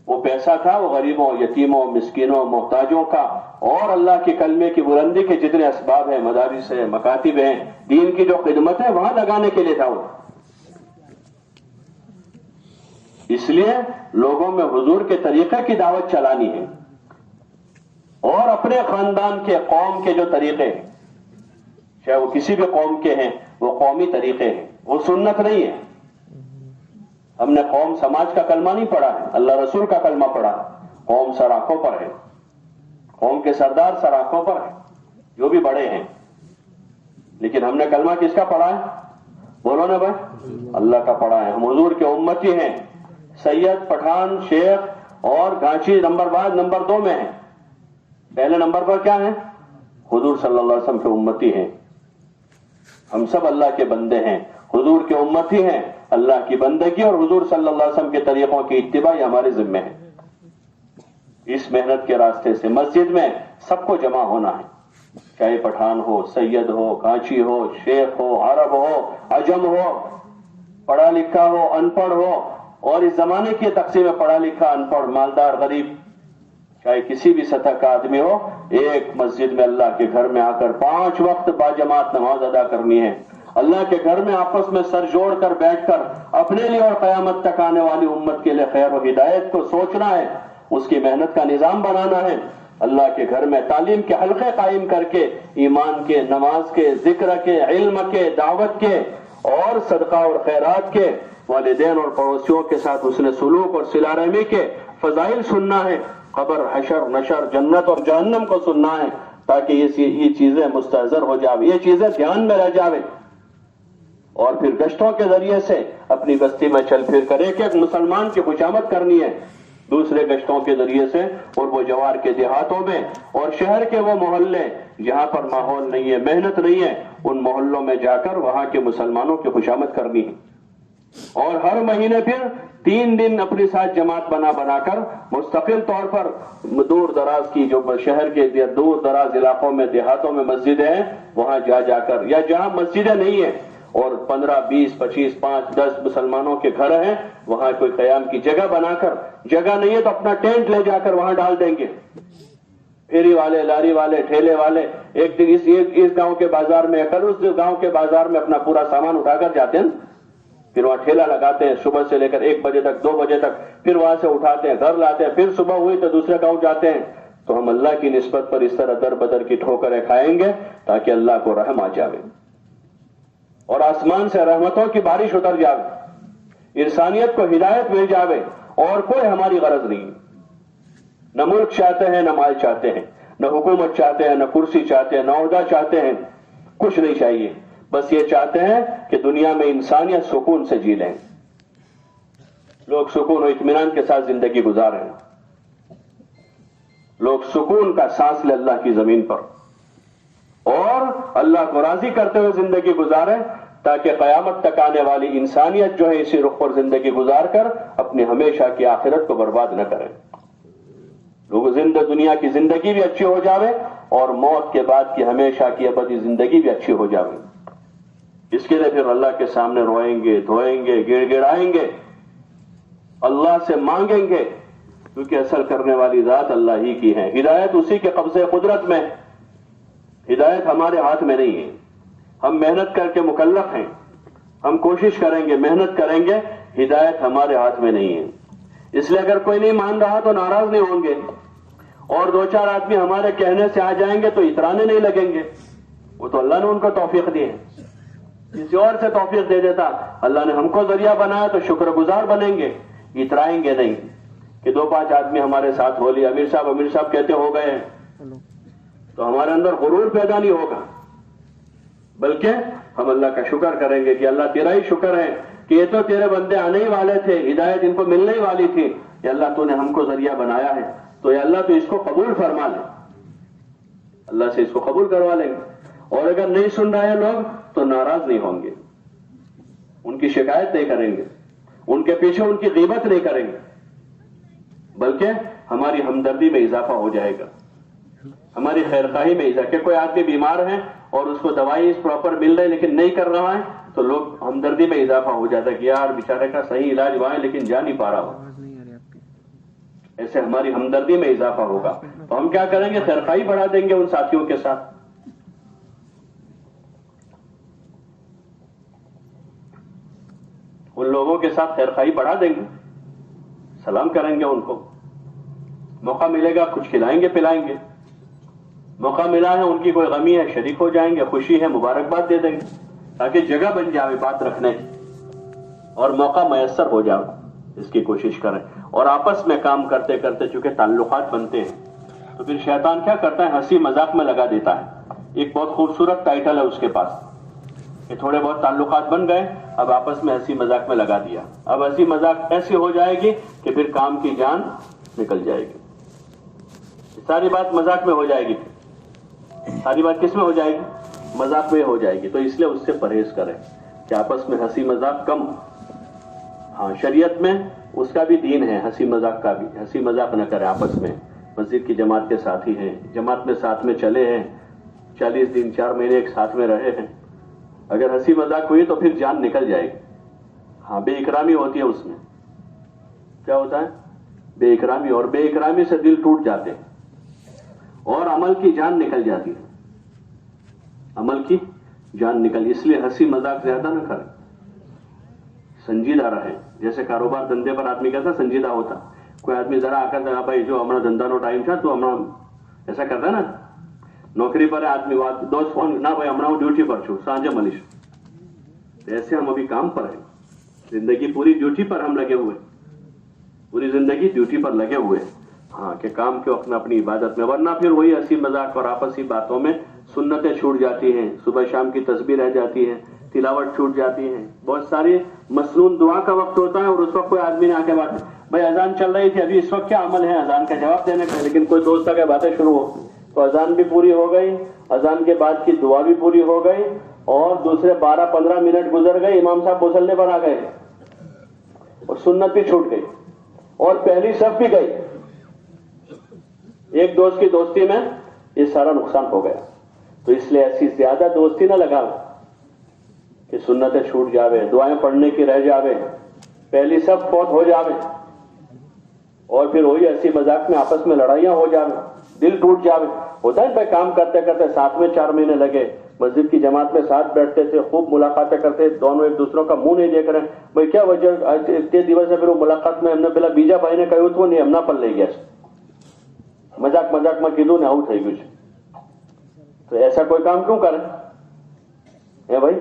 وہ پیسہ تھا وہ غریبوں, یتیموں, مسکینوں, محتاجوں کا اور اللہ کے کلمے کی بلندی کے جتنے اسباب ہیں, مدارس ہیں, مکاتب ہیں, دین کی جو خدمت ہے وہاں لگانے کے لیے تھا وہ. اس لیے لوگوں میں حضور کے طریقے کی دعوت چلانی ہے اور اپنے خاندان کے, قوم کے جو طریقے ہیں, چاہے وہ کسی بھی قوم کے ہیں, وہ قومی طریقے ہیں, وہ سنت نہیں ہے. ہم نے قوم سماج کا کلمہ نہیں پڑھا ہے, اللہ رسول کا کلمہ پڑھا ہے. قوم سراخوں پر ہے, قوم کے سردار سراخوں پر ہے, جو بھی بڑے ہیں. لیکن ہم نے کلمہ کس کا پڑھا ہے؟ بولو نا بھائی, اللہ کا پڑھا ہے. ہم حضور کے امتی ہیں. سید, پٹھان, شیخ اور گانچی نمبر 2 میں ہیں. پہلے نمبر پر کیا ہیں؟ حضور صلی اللہ علیہ وسلم کے امتی ہیں. ہم سب اللہ کے بندے ہیں, حضور کے امتی ہیں. اللہ کی بندگی اور حضور صلی اللہ علیہ وسلم کے طریقوں کی اتباع یہ ہمارے ذمہ ہے. اس محنت کے راستے سے مسجد میں سب کو جمع ہونا ہے, چاہے پٹھان ہو, سید ہو, کانچی ہو, شیخ ہو, عرب ہو, عجم ہو, پڑھا لکھا ہو, ان پڑھ ہو. اور اس زمانے کی تقسیم ہے پڑھا لکھا, ان پڑھ, مالدار, غریب, چاہے کسی بھی سطح کا آدمی ہو, ایک مسجد میں اللہ کے گھر میں آ کر 5 وقت باجماعت نماز ادا کرنی ہے. اللہ کے گھر میں آپس میں سر جوڑ کر بیٹھ کر اپنے لیے اور قیامت تک آنے والی امت کے لیے خیر و ہدایت کو سوچنا ہے, اس کی محنت کا نظام بنانا ہے. اللہ کے گھر میں تعلیم کے حلقے قائم کر کے ایمان کے, نماز کے, ذکر کے, علم کے, دعوت کے اور صدقہ اور خیرات کے, والدین اور پڑوسیوں کے ساتھ حسن سلوک اور صلہ رحمی کے فضائل سننا ہے. قبر, حشر, نشر, جنت اور جہنم کو سننا ہے تاکہ یہ چیزیں مستحضر ہو جاویں, یہ چیزیں دھیان میں رہ جاویں. اور پھر گشتوں کے ذریعے سے اپنی بستی میں چل پھر کر ایک مسلمان کی خوشامد کرنی ہے. دوسرے گشتوں کے ذریعے سے اور وہ جوار کے دیہاتوں میں اور شہر کے وہ محلے جہاں پر ماحول نہیں ہے, محنت نہیں ہے, ان محلوں میں جا کر وہاں کے مسلمانوں کی خوشامد کرنی ہے. اور ہر مہینے پھر 3 دن اپنے ساتھ جماعت بنا کر مستقل طور پر دور دراز کی جو شہر کے دور دراز علاقوں میں, دیہاتوں میں مسجدیں ہیں, وہاں جا کر, یا جہاں مسجدیں نہیں ہیں اور 15, 20, 25, 5, 10 مسلمانوں کے گھر ہیں, وہاں کوئی قیام کی جگہ بنا کر, جگہ نہیں ہے تو اپنا ٹینٹ لے جا کر وہاں ڈال دیں گے. پھیری والے, لاری والے, ٹھیلے والے ایک دن اس گاؤں کے بازار میں, کل اس گاؤں کے بازار میں اپنا پورا سامان اٹھا کر جاتے ہیں, پھر وہاں ٹھیلا لگاتے ہیں صبح سے لے کر 1 بجے تک, 2 بجے تک, پھر وہاں سے اٹھاتے ہیں, گھر لاتے ہیں, پھر صبح ہوئی تو دوسرے گاؤں جاتے ہیں. تو ہم اللہ کی نسبت پر اس طرح در بدر کی ٹھوکریں کھائیں گے تاکہ اللہ کو رحم آ جاوے اور آسمان سے رحمتوں کی بارش اتر جاوے, انسانیت کو ہدایت مل جاوے. اور کوئی ہماری غرض نہیں, نہ ملک چاہتے ہیں, نہ مال چاہتے ہیں, نہ حکومت چاہتے ہیں, نہ کرسی چاہتے ہیں, نہ عہدہ چاہتے ہیں, کچھ نہیں چاہیے. بس یہ چاہتے ہیں کہ دنیا میں انسانیت سکون سے جی لیں, لوگ سکون و اطمینان کے ساتھ زندگی گزاریں, لوگ سکون کا سانس لے اللہ کی زمین پر اور اللہ کو راضی کرتے ہوئے زندگی گزاریں تاکہ قیامت تک آنے والی انسانیت جو ہے اسی رخ پر زندگی گزار کر اپنی ہمیشہ کی آخرت کو برباد نہ کریں. لوگ دنیا کی زندگی بھی اچھی ہو جاوے اور موت کے بعد کی ہمیشہ کی ابدی زندگی بھی اچھی ہو جاوے. اس کے لیے پھر اللہ کے سامنے روئیں گے, دھوئیں گے, گڑ گڑائیں گے, اللہ سے مانگیں گے, کیونکہ اصل کرنے والی ذات اللہ ہی کی ہے. ہدایت اسی کے قبضے قدرت میں, ہدایت ہمارے ہاتھ میں نہیں ہے. ہم محنت کر کے مکلف ہیں, ہم کوشش کریں گے, محنت کریں گے, ہدایت ہمارے ہاتھ میں نہیں ہے. اس لیے اگر کوئی نہیں مان رہا تو ناراض نہیں ہوں گے, اور 2-4 آدمی ہمارے کہنے سے آ جائیں گے تو اترانے نہیں لگیں گے. وہ تو اللہ نے ان کو توفیق دی ہے. کسی اور سے توفیق دے دیتا, اللہ نے ہم کو ذریعہ بنایا تو شکر گزار بنیں گے, اترائیں گے نہیں کہ 2-5 آدمی ہمارے ساتھ ہو لیا, امیر صاحب کہتے ہو گئے ہیں, تو ہمارے اندر غرور پیدا نہیں ہوگا, بلکہ ہم اللہ کا شکر کریں گے کہ اللہ تیرا ہی شکر ہے کہ یہ تو تیرے بندے آنے ہی والے تھے, ہدایت ان کو ملنے ہی والی تھی, یا اللہ تو نے ہم کو ذریعہ بنایا ہے, تو یا اللہ تو اس کو قبول فرما لے, اللہ سے اس کو قبول کروا لیں گے. اور اگر نہیں سن رہے لوگ تو ناراض نہیں ہوں گے, ان کی شکایت نہیں کریں گے, ان کے پیچھے ان کی غیبت نہیں کریں گے, بلکہ ہماری ہمدردی میں اضافہ ہو جائے گا, ہماری خیرخواہی میں اضافہ. کہ کوئی آدمی بیمار ہے اور اس کو دوائی پراپر مل رہی لیکن نہیں کر رہا ہے, تو لوگ ہمدردی میں اضافہ ہو جاتا ہے کہ یار بیچارے کا صحیح علاج ہوا ہے لیکن جا نہیں پا رہا. ایسے ہماری ہمدردی میں اضافہ ہوگا تو ہم کیا کریں گے, خیرخواہی بڑھا دیں گے ان ساتھیوں کے ساتھ. ان لوگوں کے ساتھ خیرخواہی بڑھا دیں گے, سلام کریں گے ان کو, موقع ملے گا کچھ کھلائیں گے پلائیں گے, موقع ملا ہے ان کی کوئی غمی ہے شریک ہو جائیں گے, خوشی ہے مبارکباد دے دیں گے, تاکہ جگہ بن جائے بات رکھنے کی اور موقع میسر ہو جائے, اس کی کوشش کریں. اور آپس میں کام کرتے کرتے چونکہ تعلقات بنتے ہیں تو پھر شیطان کیا کرتا ہے, ہنسی مذاق میں لگا دیتا ہے. ایک بہت خوبصورت ٹائٹل ہے اس کے پاس کہ تھوڑے بہت تعلقات بن گئے, اب آپس میں ہنسی مذاق میں لگا دیا. اب ہنسی مذاق ایسی ہو جائے گی کہ پھر کام کی جان نکل جائے گی, ساری بات مذاق میں ہو جائے گی, ساری بات کس میں ہو جائے گی, مذاق میں ہو جائے گی. تو اس لیے اس سے پرہیز کریں کہ آپس میں ہنسی مذاق کم. ہاں شریعت میں اس کا بھی دین ہے, ہنسی مذاق کا بھی, ہنسی مذاق نہ کریں آپس میں. مسجد کی جماعت کے ساتھی ہیں, جماعت میں ساتھ میں چلے ہیں, 40 دن 4 مہینے ایک ساتھ میں رہے ہیں, اگر ہنسی مذاق ہوئی تو پھر جان نکل جائے گی. ہاں بے اکرامی ہوتی ہے, اس میں کیا ہوتا ہے, بے اکرامی, اور بے اکرامی سے دل ٹوٹ جاتے ہیں اور عمل کی جان نکل جاتی ہے, عمل کی جان نکل. اس لیے ہنسی مذاق زیادہ نہ کریں, سنجیدہ رہیں. جیسے کاروبار دھندے پر آدمی کیسا سنجیدہ ہوتا, کوئی آدمی ذرا آ کر بھائی جو ہمارا دھندا نو ٹائم تھا تو ہمارا ایسا کرتا ہے نا, نوکری پر آدمی دوست فون نہ بھائی ہمارا ڈیوٹی پر چھو سانجے ملیش. ایسے ہم ابھی کام پر ہیں, زندگی پوری ڈیوٹی پر ہم لگے ہوئے, پوری زندگی ڈیوٹی پر لگے ہوئے. ہاں کہ کام کے وقت میں اپنی عبادت میں, ورنہ پھر وہی ہنسی مذاق اور آپسی باتوں میں سنتیں چھوٹ جاتی ہیں, صبح شام کی تسبیح رہ جاتی ہے, تلاوت چھوٹ جاتی ہے, بہت ساری مسنون دعا کا وقت ہوتا ہے اور اس وقت کوئی آدمی نے آ کے بات, بھائی اذان چل رہی تھی ابھی اس وقت کیا عمل ہے اذان کا جواب دینے کا, لیکن کوئی دوست آ کے باتیں شروع ہو تو اذان بھی پوری ہو گئی, اذان کے بعد کی دعا بھی پوری ہو گئی, اور دوسرے 12-15 منٹ گزر گئے, امام صاحب مصلی پر آ گئے اور سنت بھی چھوٹ گئی اور پہلی صف بھی گئی. ایک دوست کی دوستی میں یہ سارا نقصان ہو گیا. تو اس لیے ایسی زیادہ دوستی نہ لگاؤ کہ سنتیں چھوٹ جاوے, دعائیں پڑھنے کی رہ جاوے, پہلی صف فوت ہو جاوے, اور پھر وہی ہنسی مذاق میں آپس میں لڑائیاں ہو جاوے, دل ٹوٹ جاوے. ہوتا ہے بھائی کام کرتے کرتے ساتھ میں 4 مہینے لگے, مسجد کی جماعت میں ساتھ بیٹھتے تھے, خوب ملاقاتیں کرتے, دونوں ایک دوسروں کا منہ نہیں دیکھ رہے, بھائی کیا وجہ اتنے دن سے پھر وہ ملاقات میں ہم نے پہلا بیجا بھائی نے کہا تو نہیں ہم نہ پل لے گیا, مذاق مذاق میں کیوں نہ آؤٹ ہے کچھ. تو ایسا کوئی کام کیوں کرے اے بھائی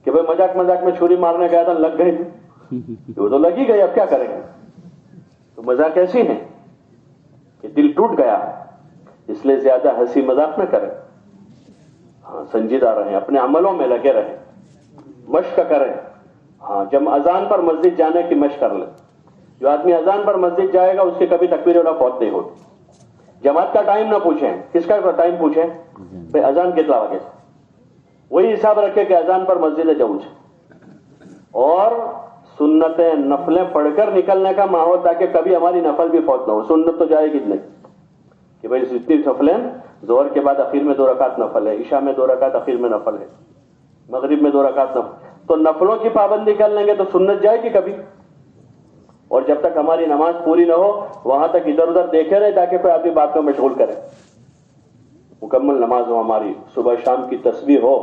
کہ بھائی مذاق مذاق میں چھری مارنے گیا تھا لگ گئی, وہ تو لگ ہی گئی, اب کیا کریں گے. تو مذاق ایسی ہے کہ دل ٹوٹ گیا, اس لیے زیادہ ہنسی مذاق نہ کریں. ہاں سنجیدہ رہیں, اپنے عملوں میں لگے رہیں, مشق کریں. ہاں جب اذان پر مسجد جانے کی مشق کر لیں. جو آدمی اذان پر مسجد جائے گا اس کی کبھی تکبیر اولا فوت نہیں ہوتی. جماعت کا ٹائم نہ پوچھیں, کس کا ٹائم پوچھیں, بھائی اذان کتنا بجے, وہی حساب رکھے کہ اذان پر مسجد جاؤں, اور سنتیں نفلیں پڑھ کر نکلنے کا ماحول تاکہ کبھی ہماری نفل بھی فوت نہ ہو. سنت تو جائے گی نہیں کہ بھائی جتنی نفلیں, ظہر کے بعد اخیر میں 2 رکعت نفل ہے, عشاء میں 2 رکعت اخیر میں نفل ہے, مغرب میں 2 رکعت نفل, تو نفلوں کی پابندی کر لیں گے تو سنت جائے گی کبھی. اور جب تک ہماری نماز پوری نہ ہو وہاں تک ادھر ادھر دیکھے رہے تاکہ کوئی آدمی بات میں مشغول کرے. مکمل نماز ہو ہماری, صبح شام کی تسبیح ہو,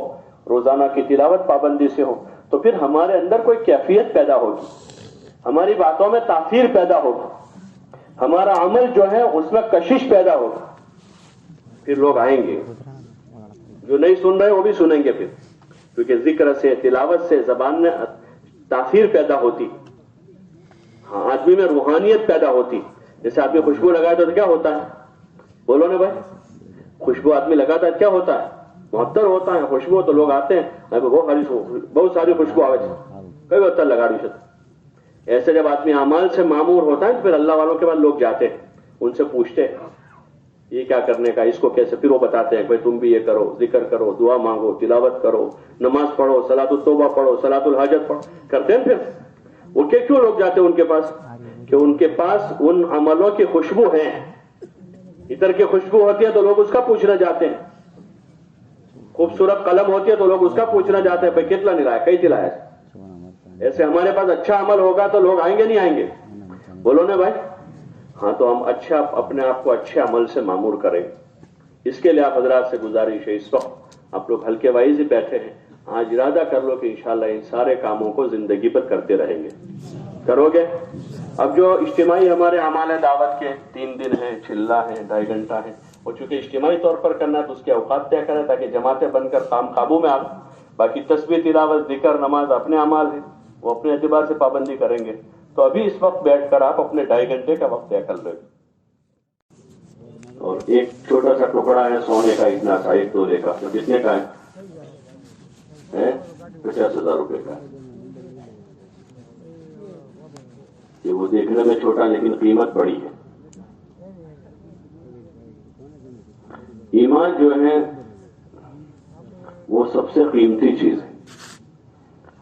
روزانہ کی تلاوت پابندی سے ہو, تو پھر ہمارے اندر کوئی کیفیت پیدا ہوگی, ہماری باتوں میں تاثیر پیدا ہوگی, ہمارا عمل جو ہے اس میں کشش پیدا ہوگی, پھر لوگ آئیں گے. جو نہیں سن رہے وہ بھی سنیں گے پھر, کیونکہ ذکر سے, تلاوت سے زبان میں تاثیر پیدا ہوتی, ہاں آدمی میں روحانیت پیدا ہوتی. جیسے آدمی خوشبو لگاتا تو کیا ہوتا ہے, بولو نا بھائی, خوشبو آدمی لگاتا ہے کیا ہوتا ہے, معطر ہوتا ہے. خوشبو تو لوگ آتے ہیں بہت ساری خوشبو آئے کئی عطر لگا رہی. ایسے جب آدمی اعمال سے معمور ہوتا ہے تو پھر اللہ والوں کے بعد لوگ جاتے ہیں, ان سے پوچھتے ہیں یہ کیا کرنے کا, اس کو کیسے, پھر وہ بتاتے ہیں بھائی تم بھی یہ کرو, ذکر کرو, دعا مانگو, تلاوت کرو, نماز پڑھو, صلاۃ التوبہ پڑھو, صلاۃ الحاجت پڑھو, کرتے ہیں. پھر وہ کیوں لوگ جاتے ہیں ان کے پاس, کہ ان کے پاس ان عملوں کی خوشبو ہے. ادھر کی خوشبو ہوتی ہے تو لوگ اس کا پوچھنا جاتے ہیں, خوبصورت قلم ہوتی ہے تو لوگ اس کا پوچھنا جاتے ہیں بھائی کتنا نہیں لایا, کئی دلایا. ایسے ہمارے پاس اچھا عمل ہوگا تو لوگ آئیں گے نہیں آئیں گے, بولو نا بھائی. ہاں تو ہم اچھا اپنے آپ کو اچھے عمل سے معمور کریں. اس کے لیے آپ حضرات سے گزارش ہے, اس وقت آپ لوگ ہلکے وائز ہی بیٹھے ہیں, آج ارادہ کر لو کہ انشاءاللہ ان سارے کاموں کو زندگی پر کرتے رہیں گے. کرو گے؟ اب جو اجتماعی ہمارے اعمال دعوت کے 3 دن ہیں, چلہ ہے, 2.5 گھنٹہ ہے, وہ چونکہ اجتماعی طور پر کرنا ہے تو اس کے اوقات طے کریں تاکہ جماعتیں بن کر کام قابو میں آ. باقی تسبیح, تلاوت, ذکر, نماز اپنے اعمال ہیں, وہ اپنے اعتبار سے پابندی کریں گے. تو ابھی اس وقت بیٹھ کر آپ اپنے 2.5 گھنٹے کا وقت طے کر لیں. اور ایک چھوٹا سا ٹکڑا ہے سونے کا, اتنا سا 1 تولے کا, تو کتنے کا ہے؟ 50,000 روپے کا. یہ وہ دیکھنے میں چھوٹا لیکن قیمت بڑی ہے. ایمان جو ہے وہ سب سے قیمتی چیز ہے.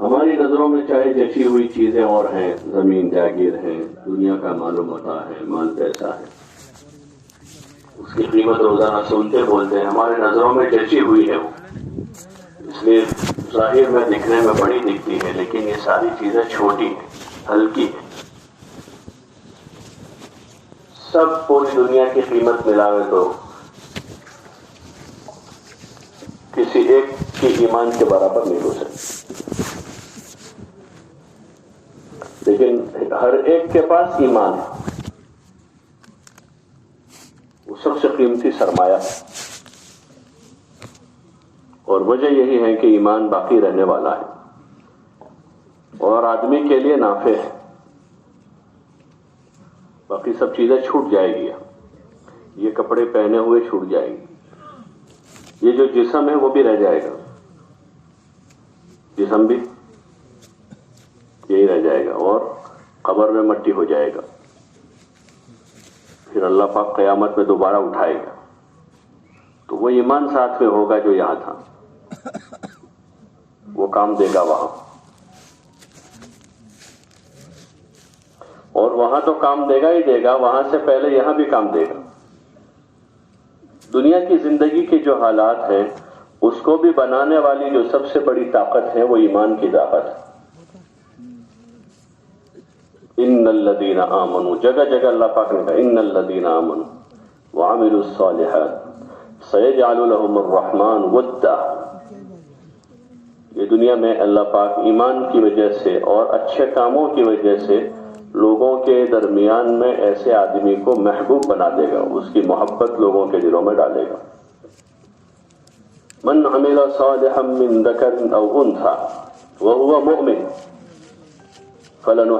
ہماری نظروں میں چاہے جچی ہوئی چیزیں اور ہیں, زمین جاگیر ہے, دنیا کا معلوم ہوتا ہے, مال پیسہ ہے, اس کی قیمت روزانہ سنتے بولتے ہیں, ہماری نظروں میں جچی ہوئی ہے وہ, اس لیے ظاہر میں دکھنے میں بڑی دکھتی ہے, لیکن یہ ساری چیزیں چھوٹی ہیں, ہلکی ہیں. سب پوری دنیا کی قیمت ملاوے تو کسی ایک کی ایمان کے برابر نہیں ہو سکتی. لیکن ہر ایک کے پاس ایمان ہے, وہ سب سے قیمتی سرمایہ ہے. اور وجہ یہی ہے کہ ایمان باقی رہنے والا ہے اور آدمی کے لیے نافع ہے. باقی سب چیزیں چھوٹ جائے گی, یہ کپڑے پہنے ہوئے چھوٹ جائیں گے, یہ جو جسم ہے وہ بھی رہ جائے گا, جسم بھی یہی رہ جائے گا اور قبر میں مٹی ہو جائے گا. پھر اللہ پاک قیامت میں دوبارہ اٹھائے گا, تو وہ ایمان ساتھ میں ہوگا جو یہاں تھا, وہ کام دے گا وہاں. اور وہاں تو کام دے گا ہی دے گا, وہاں سے پہلے یہاں بھی کام دے گا. دنیا کی زندگی کے جو حالات ہیں اس کو بھی بنانے والی جو سب سے بڑی طاقت ہے وہ ایمان کی طاقت ہے. ان الذین آمنوا, جگہ جگہ اللہ پاک نے کہا ان الذین آمنوا وعملوا الصالحات سیجعل لهم الرحمن ودا. یہ دنیا میں اللہ پاک ایمان کی وجہ سے اور اچھے کاموں کی وجہ سے لوگوں کے درمیان میں ایسے آدمی کو محبوب بنا دے گا, اس کی محبت لوگوں کے دلوں میں ڈالے گا. من عمل صالحا من ذکر او انثى وهو مؤمن فلنحيينه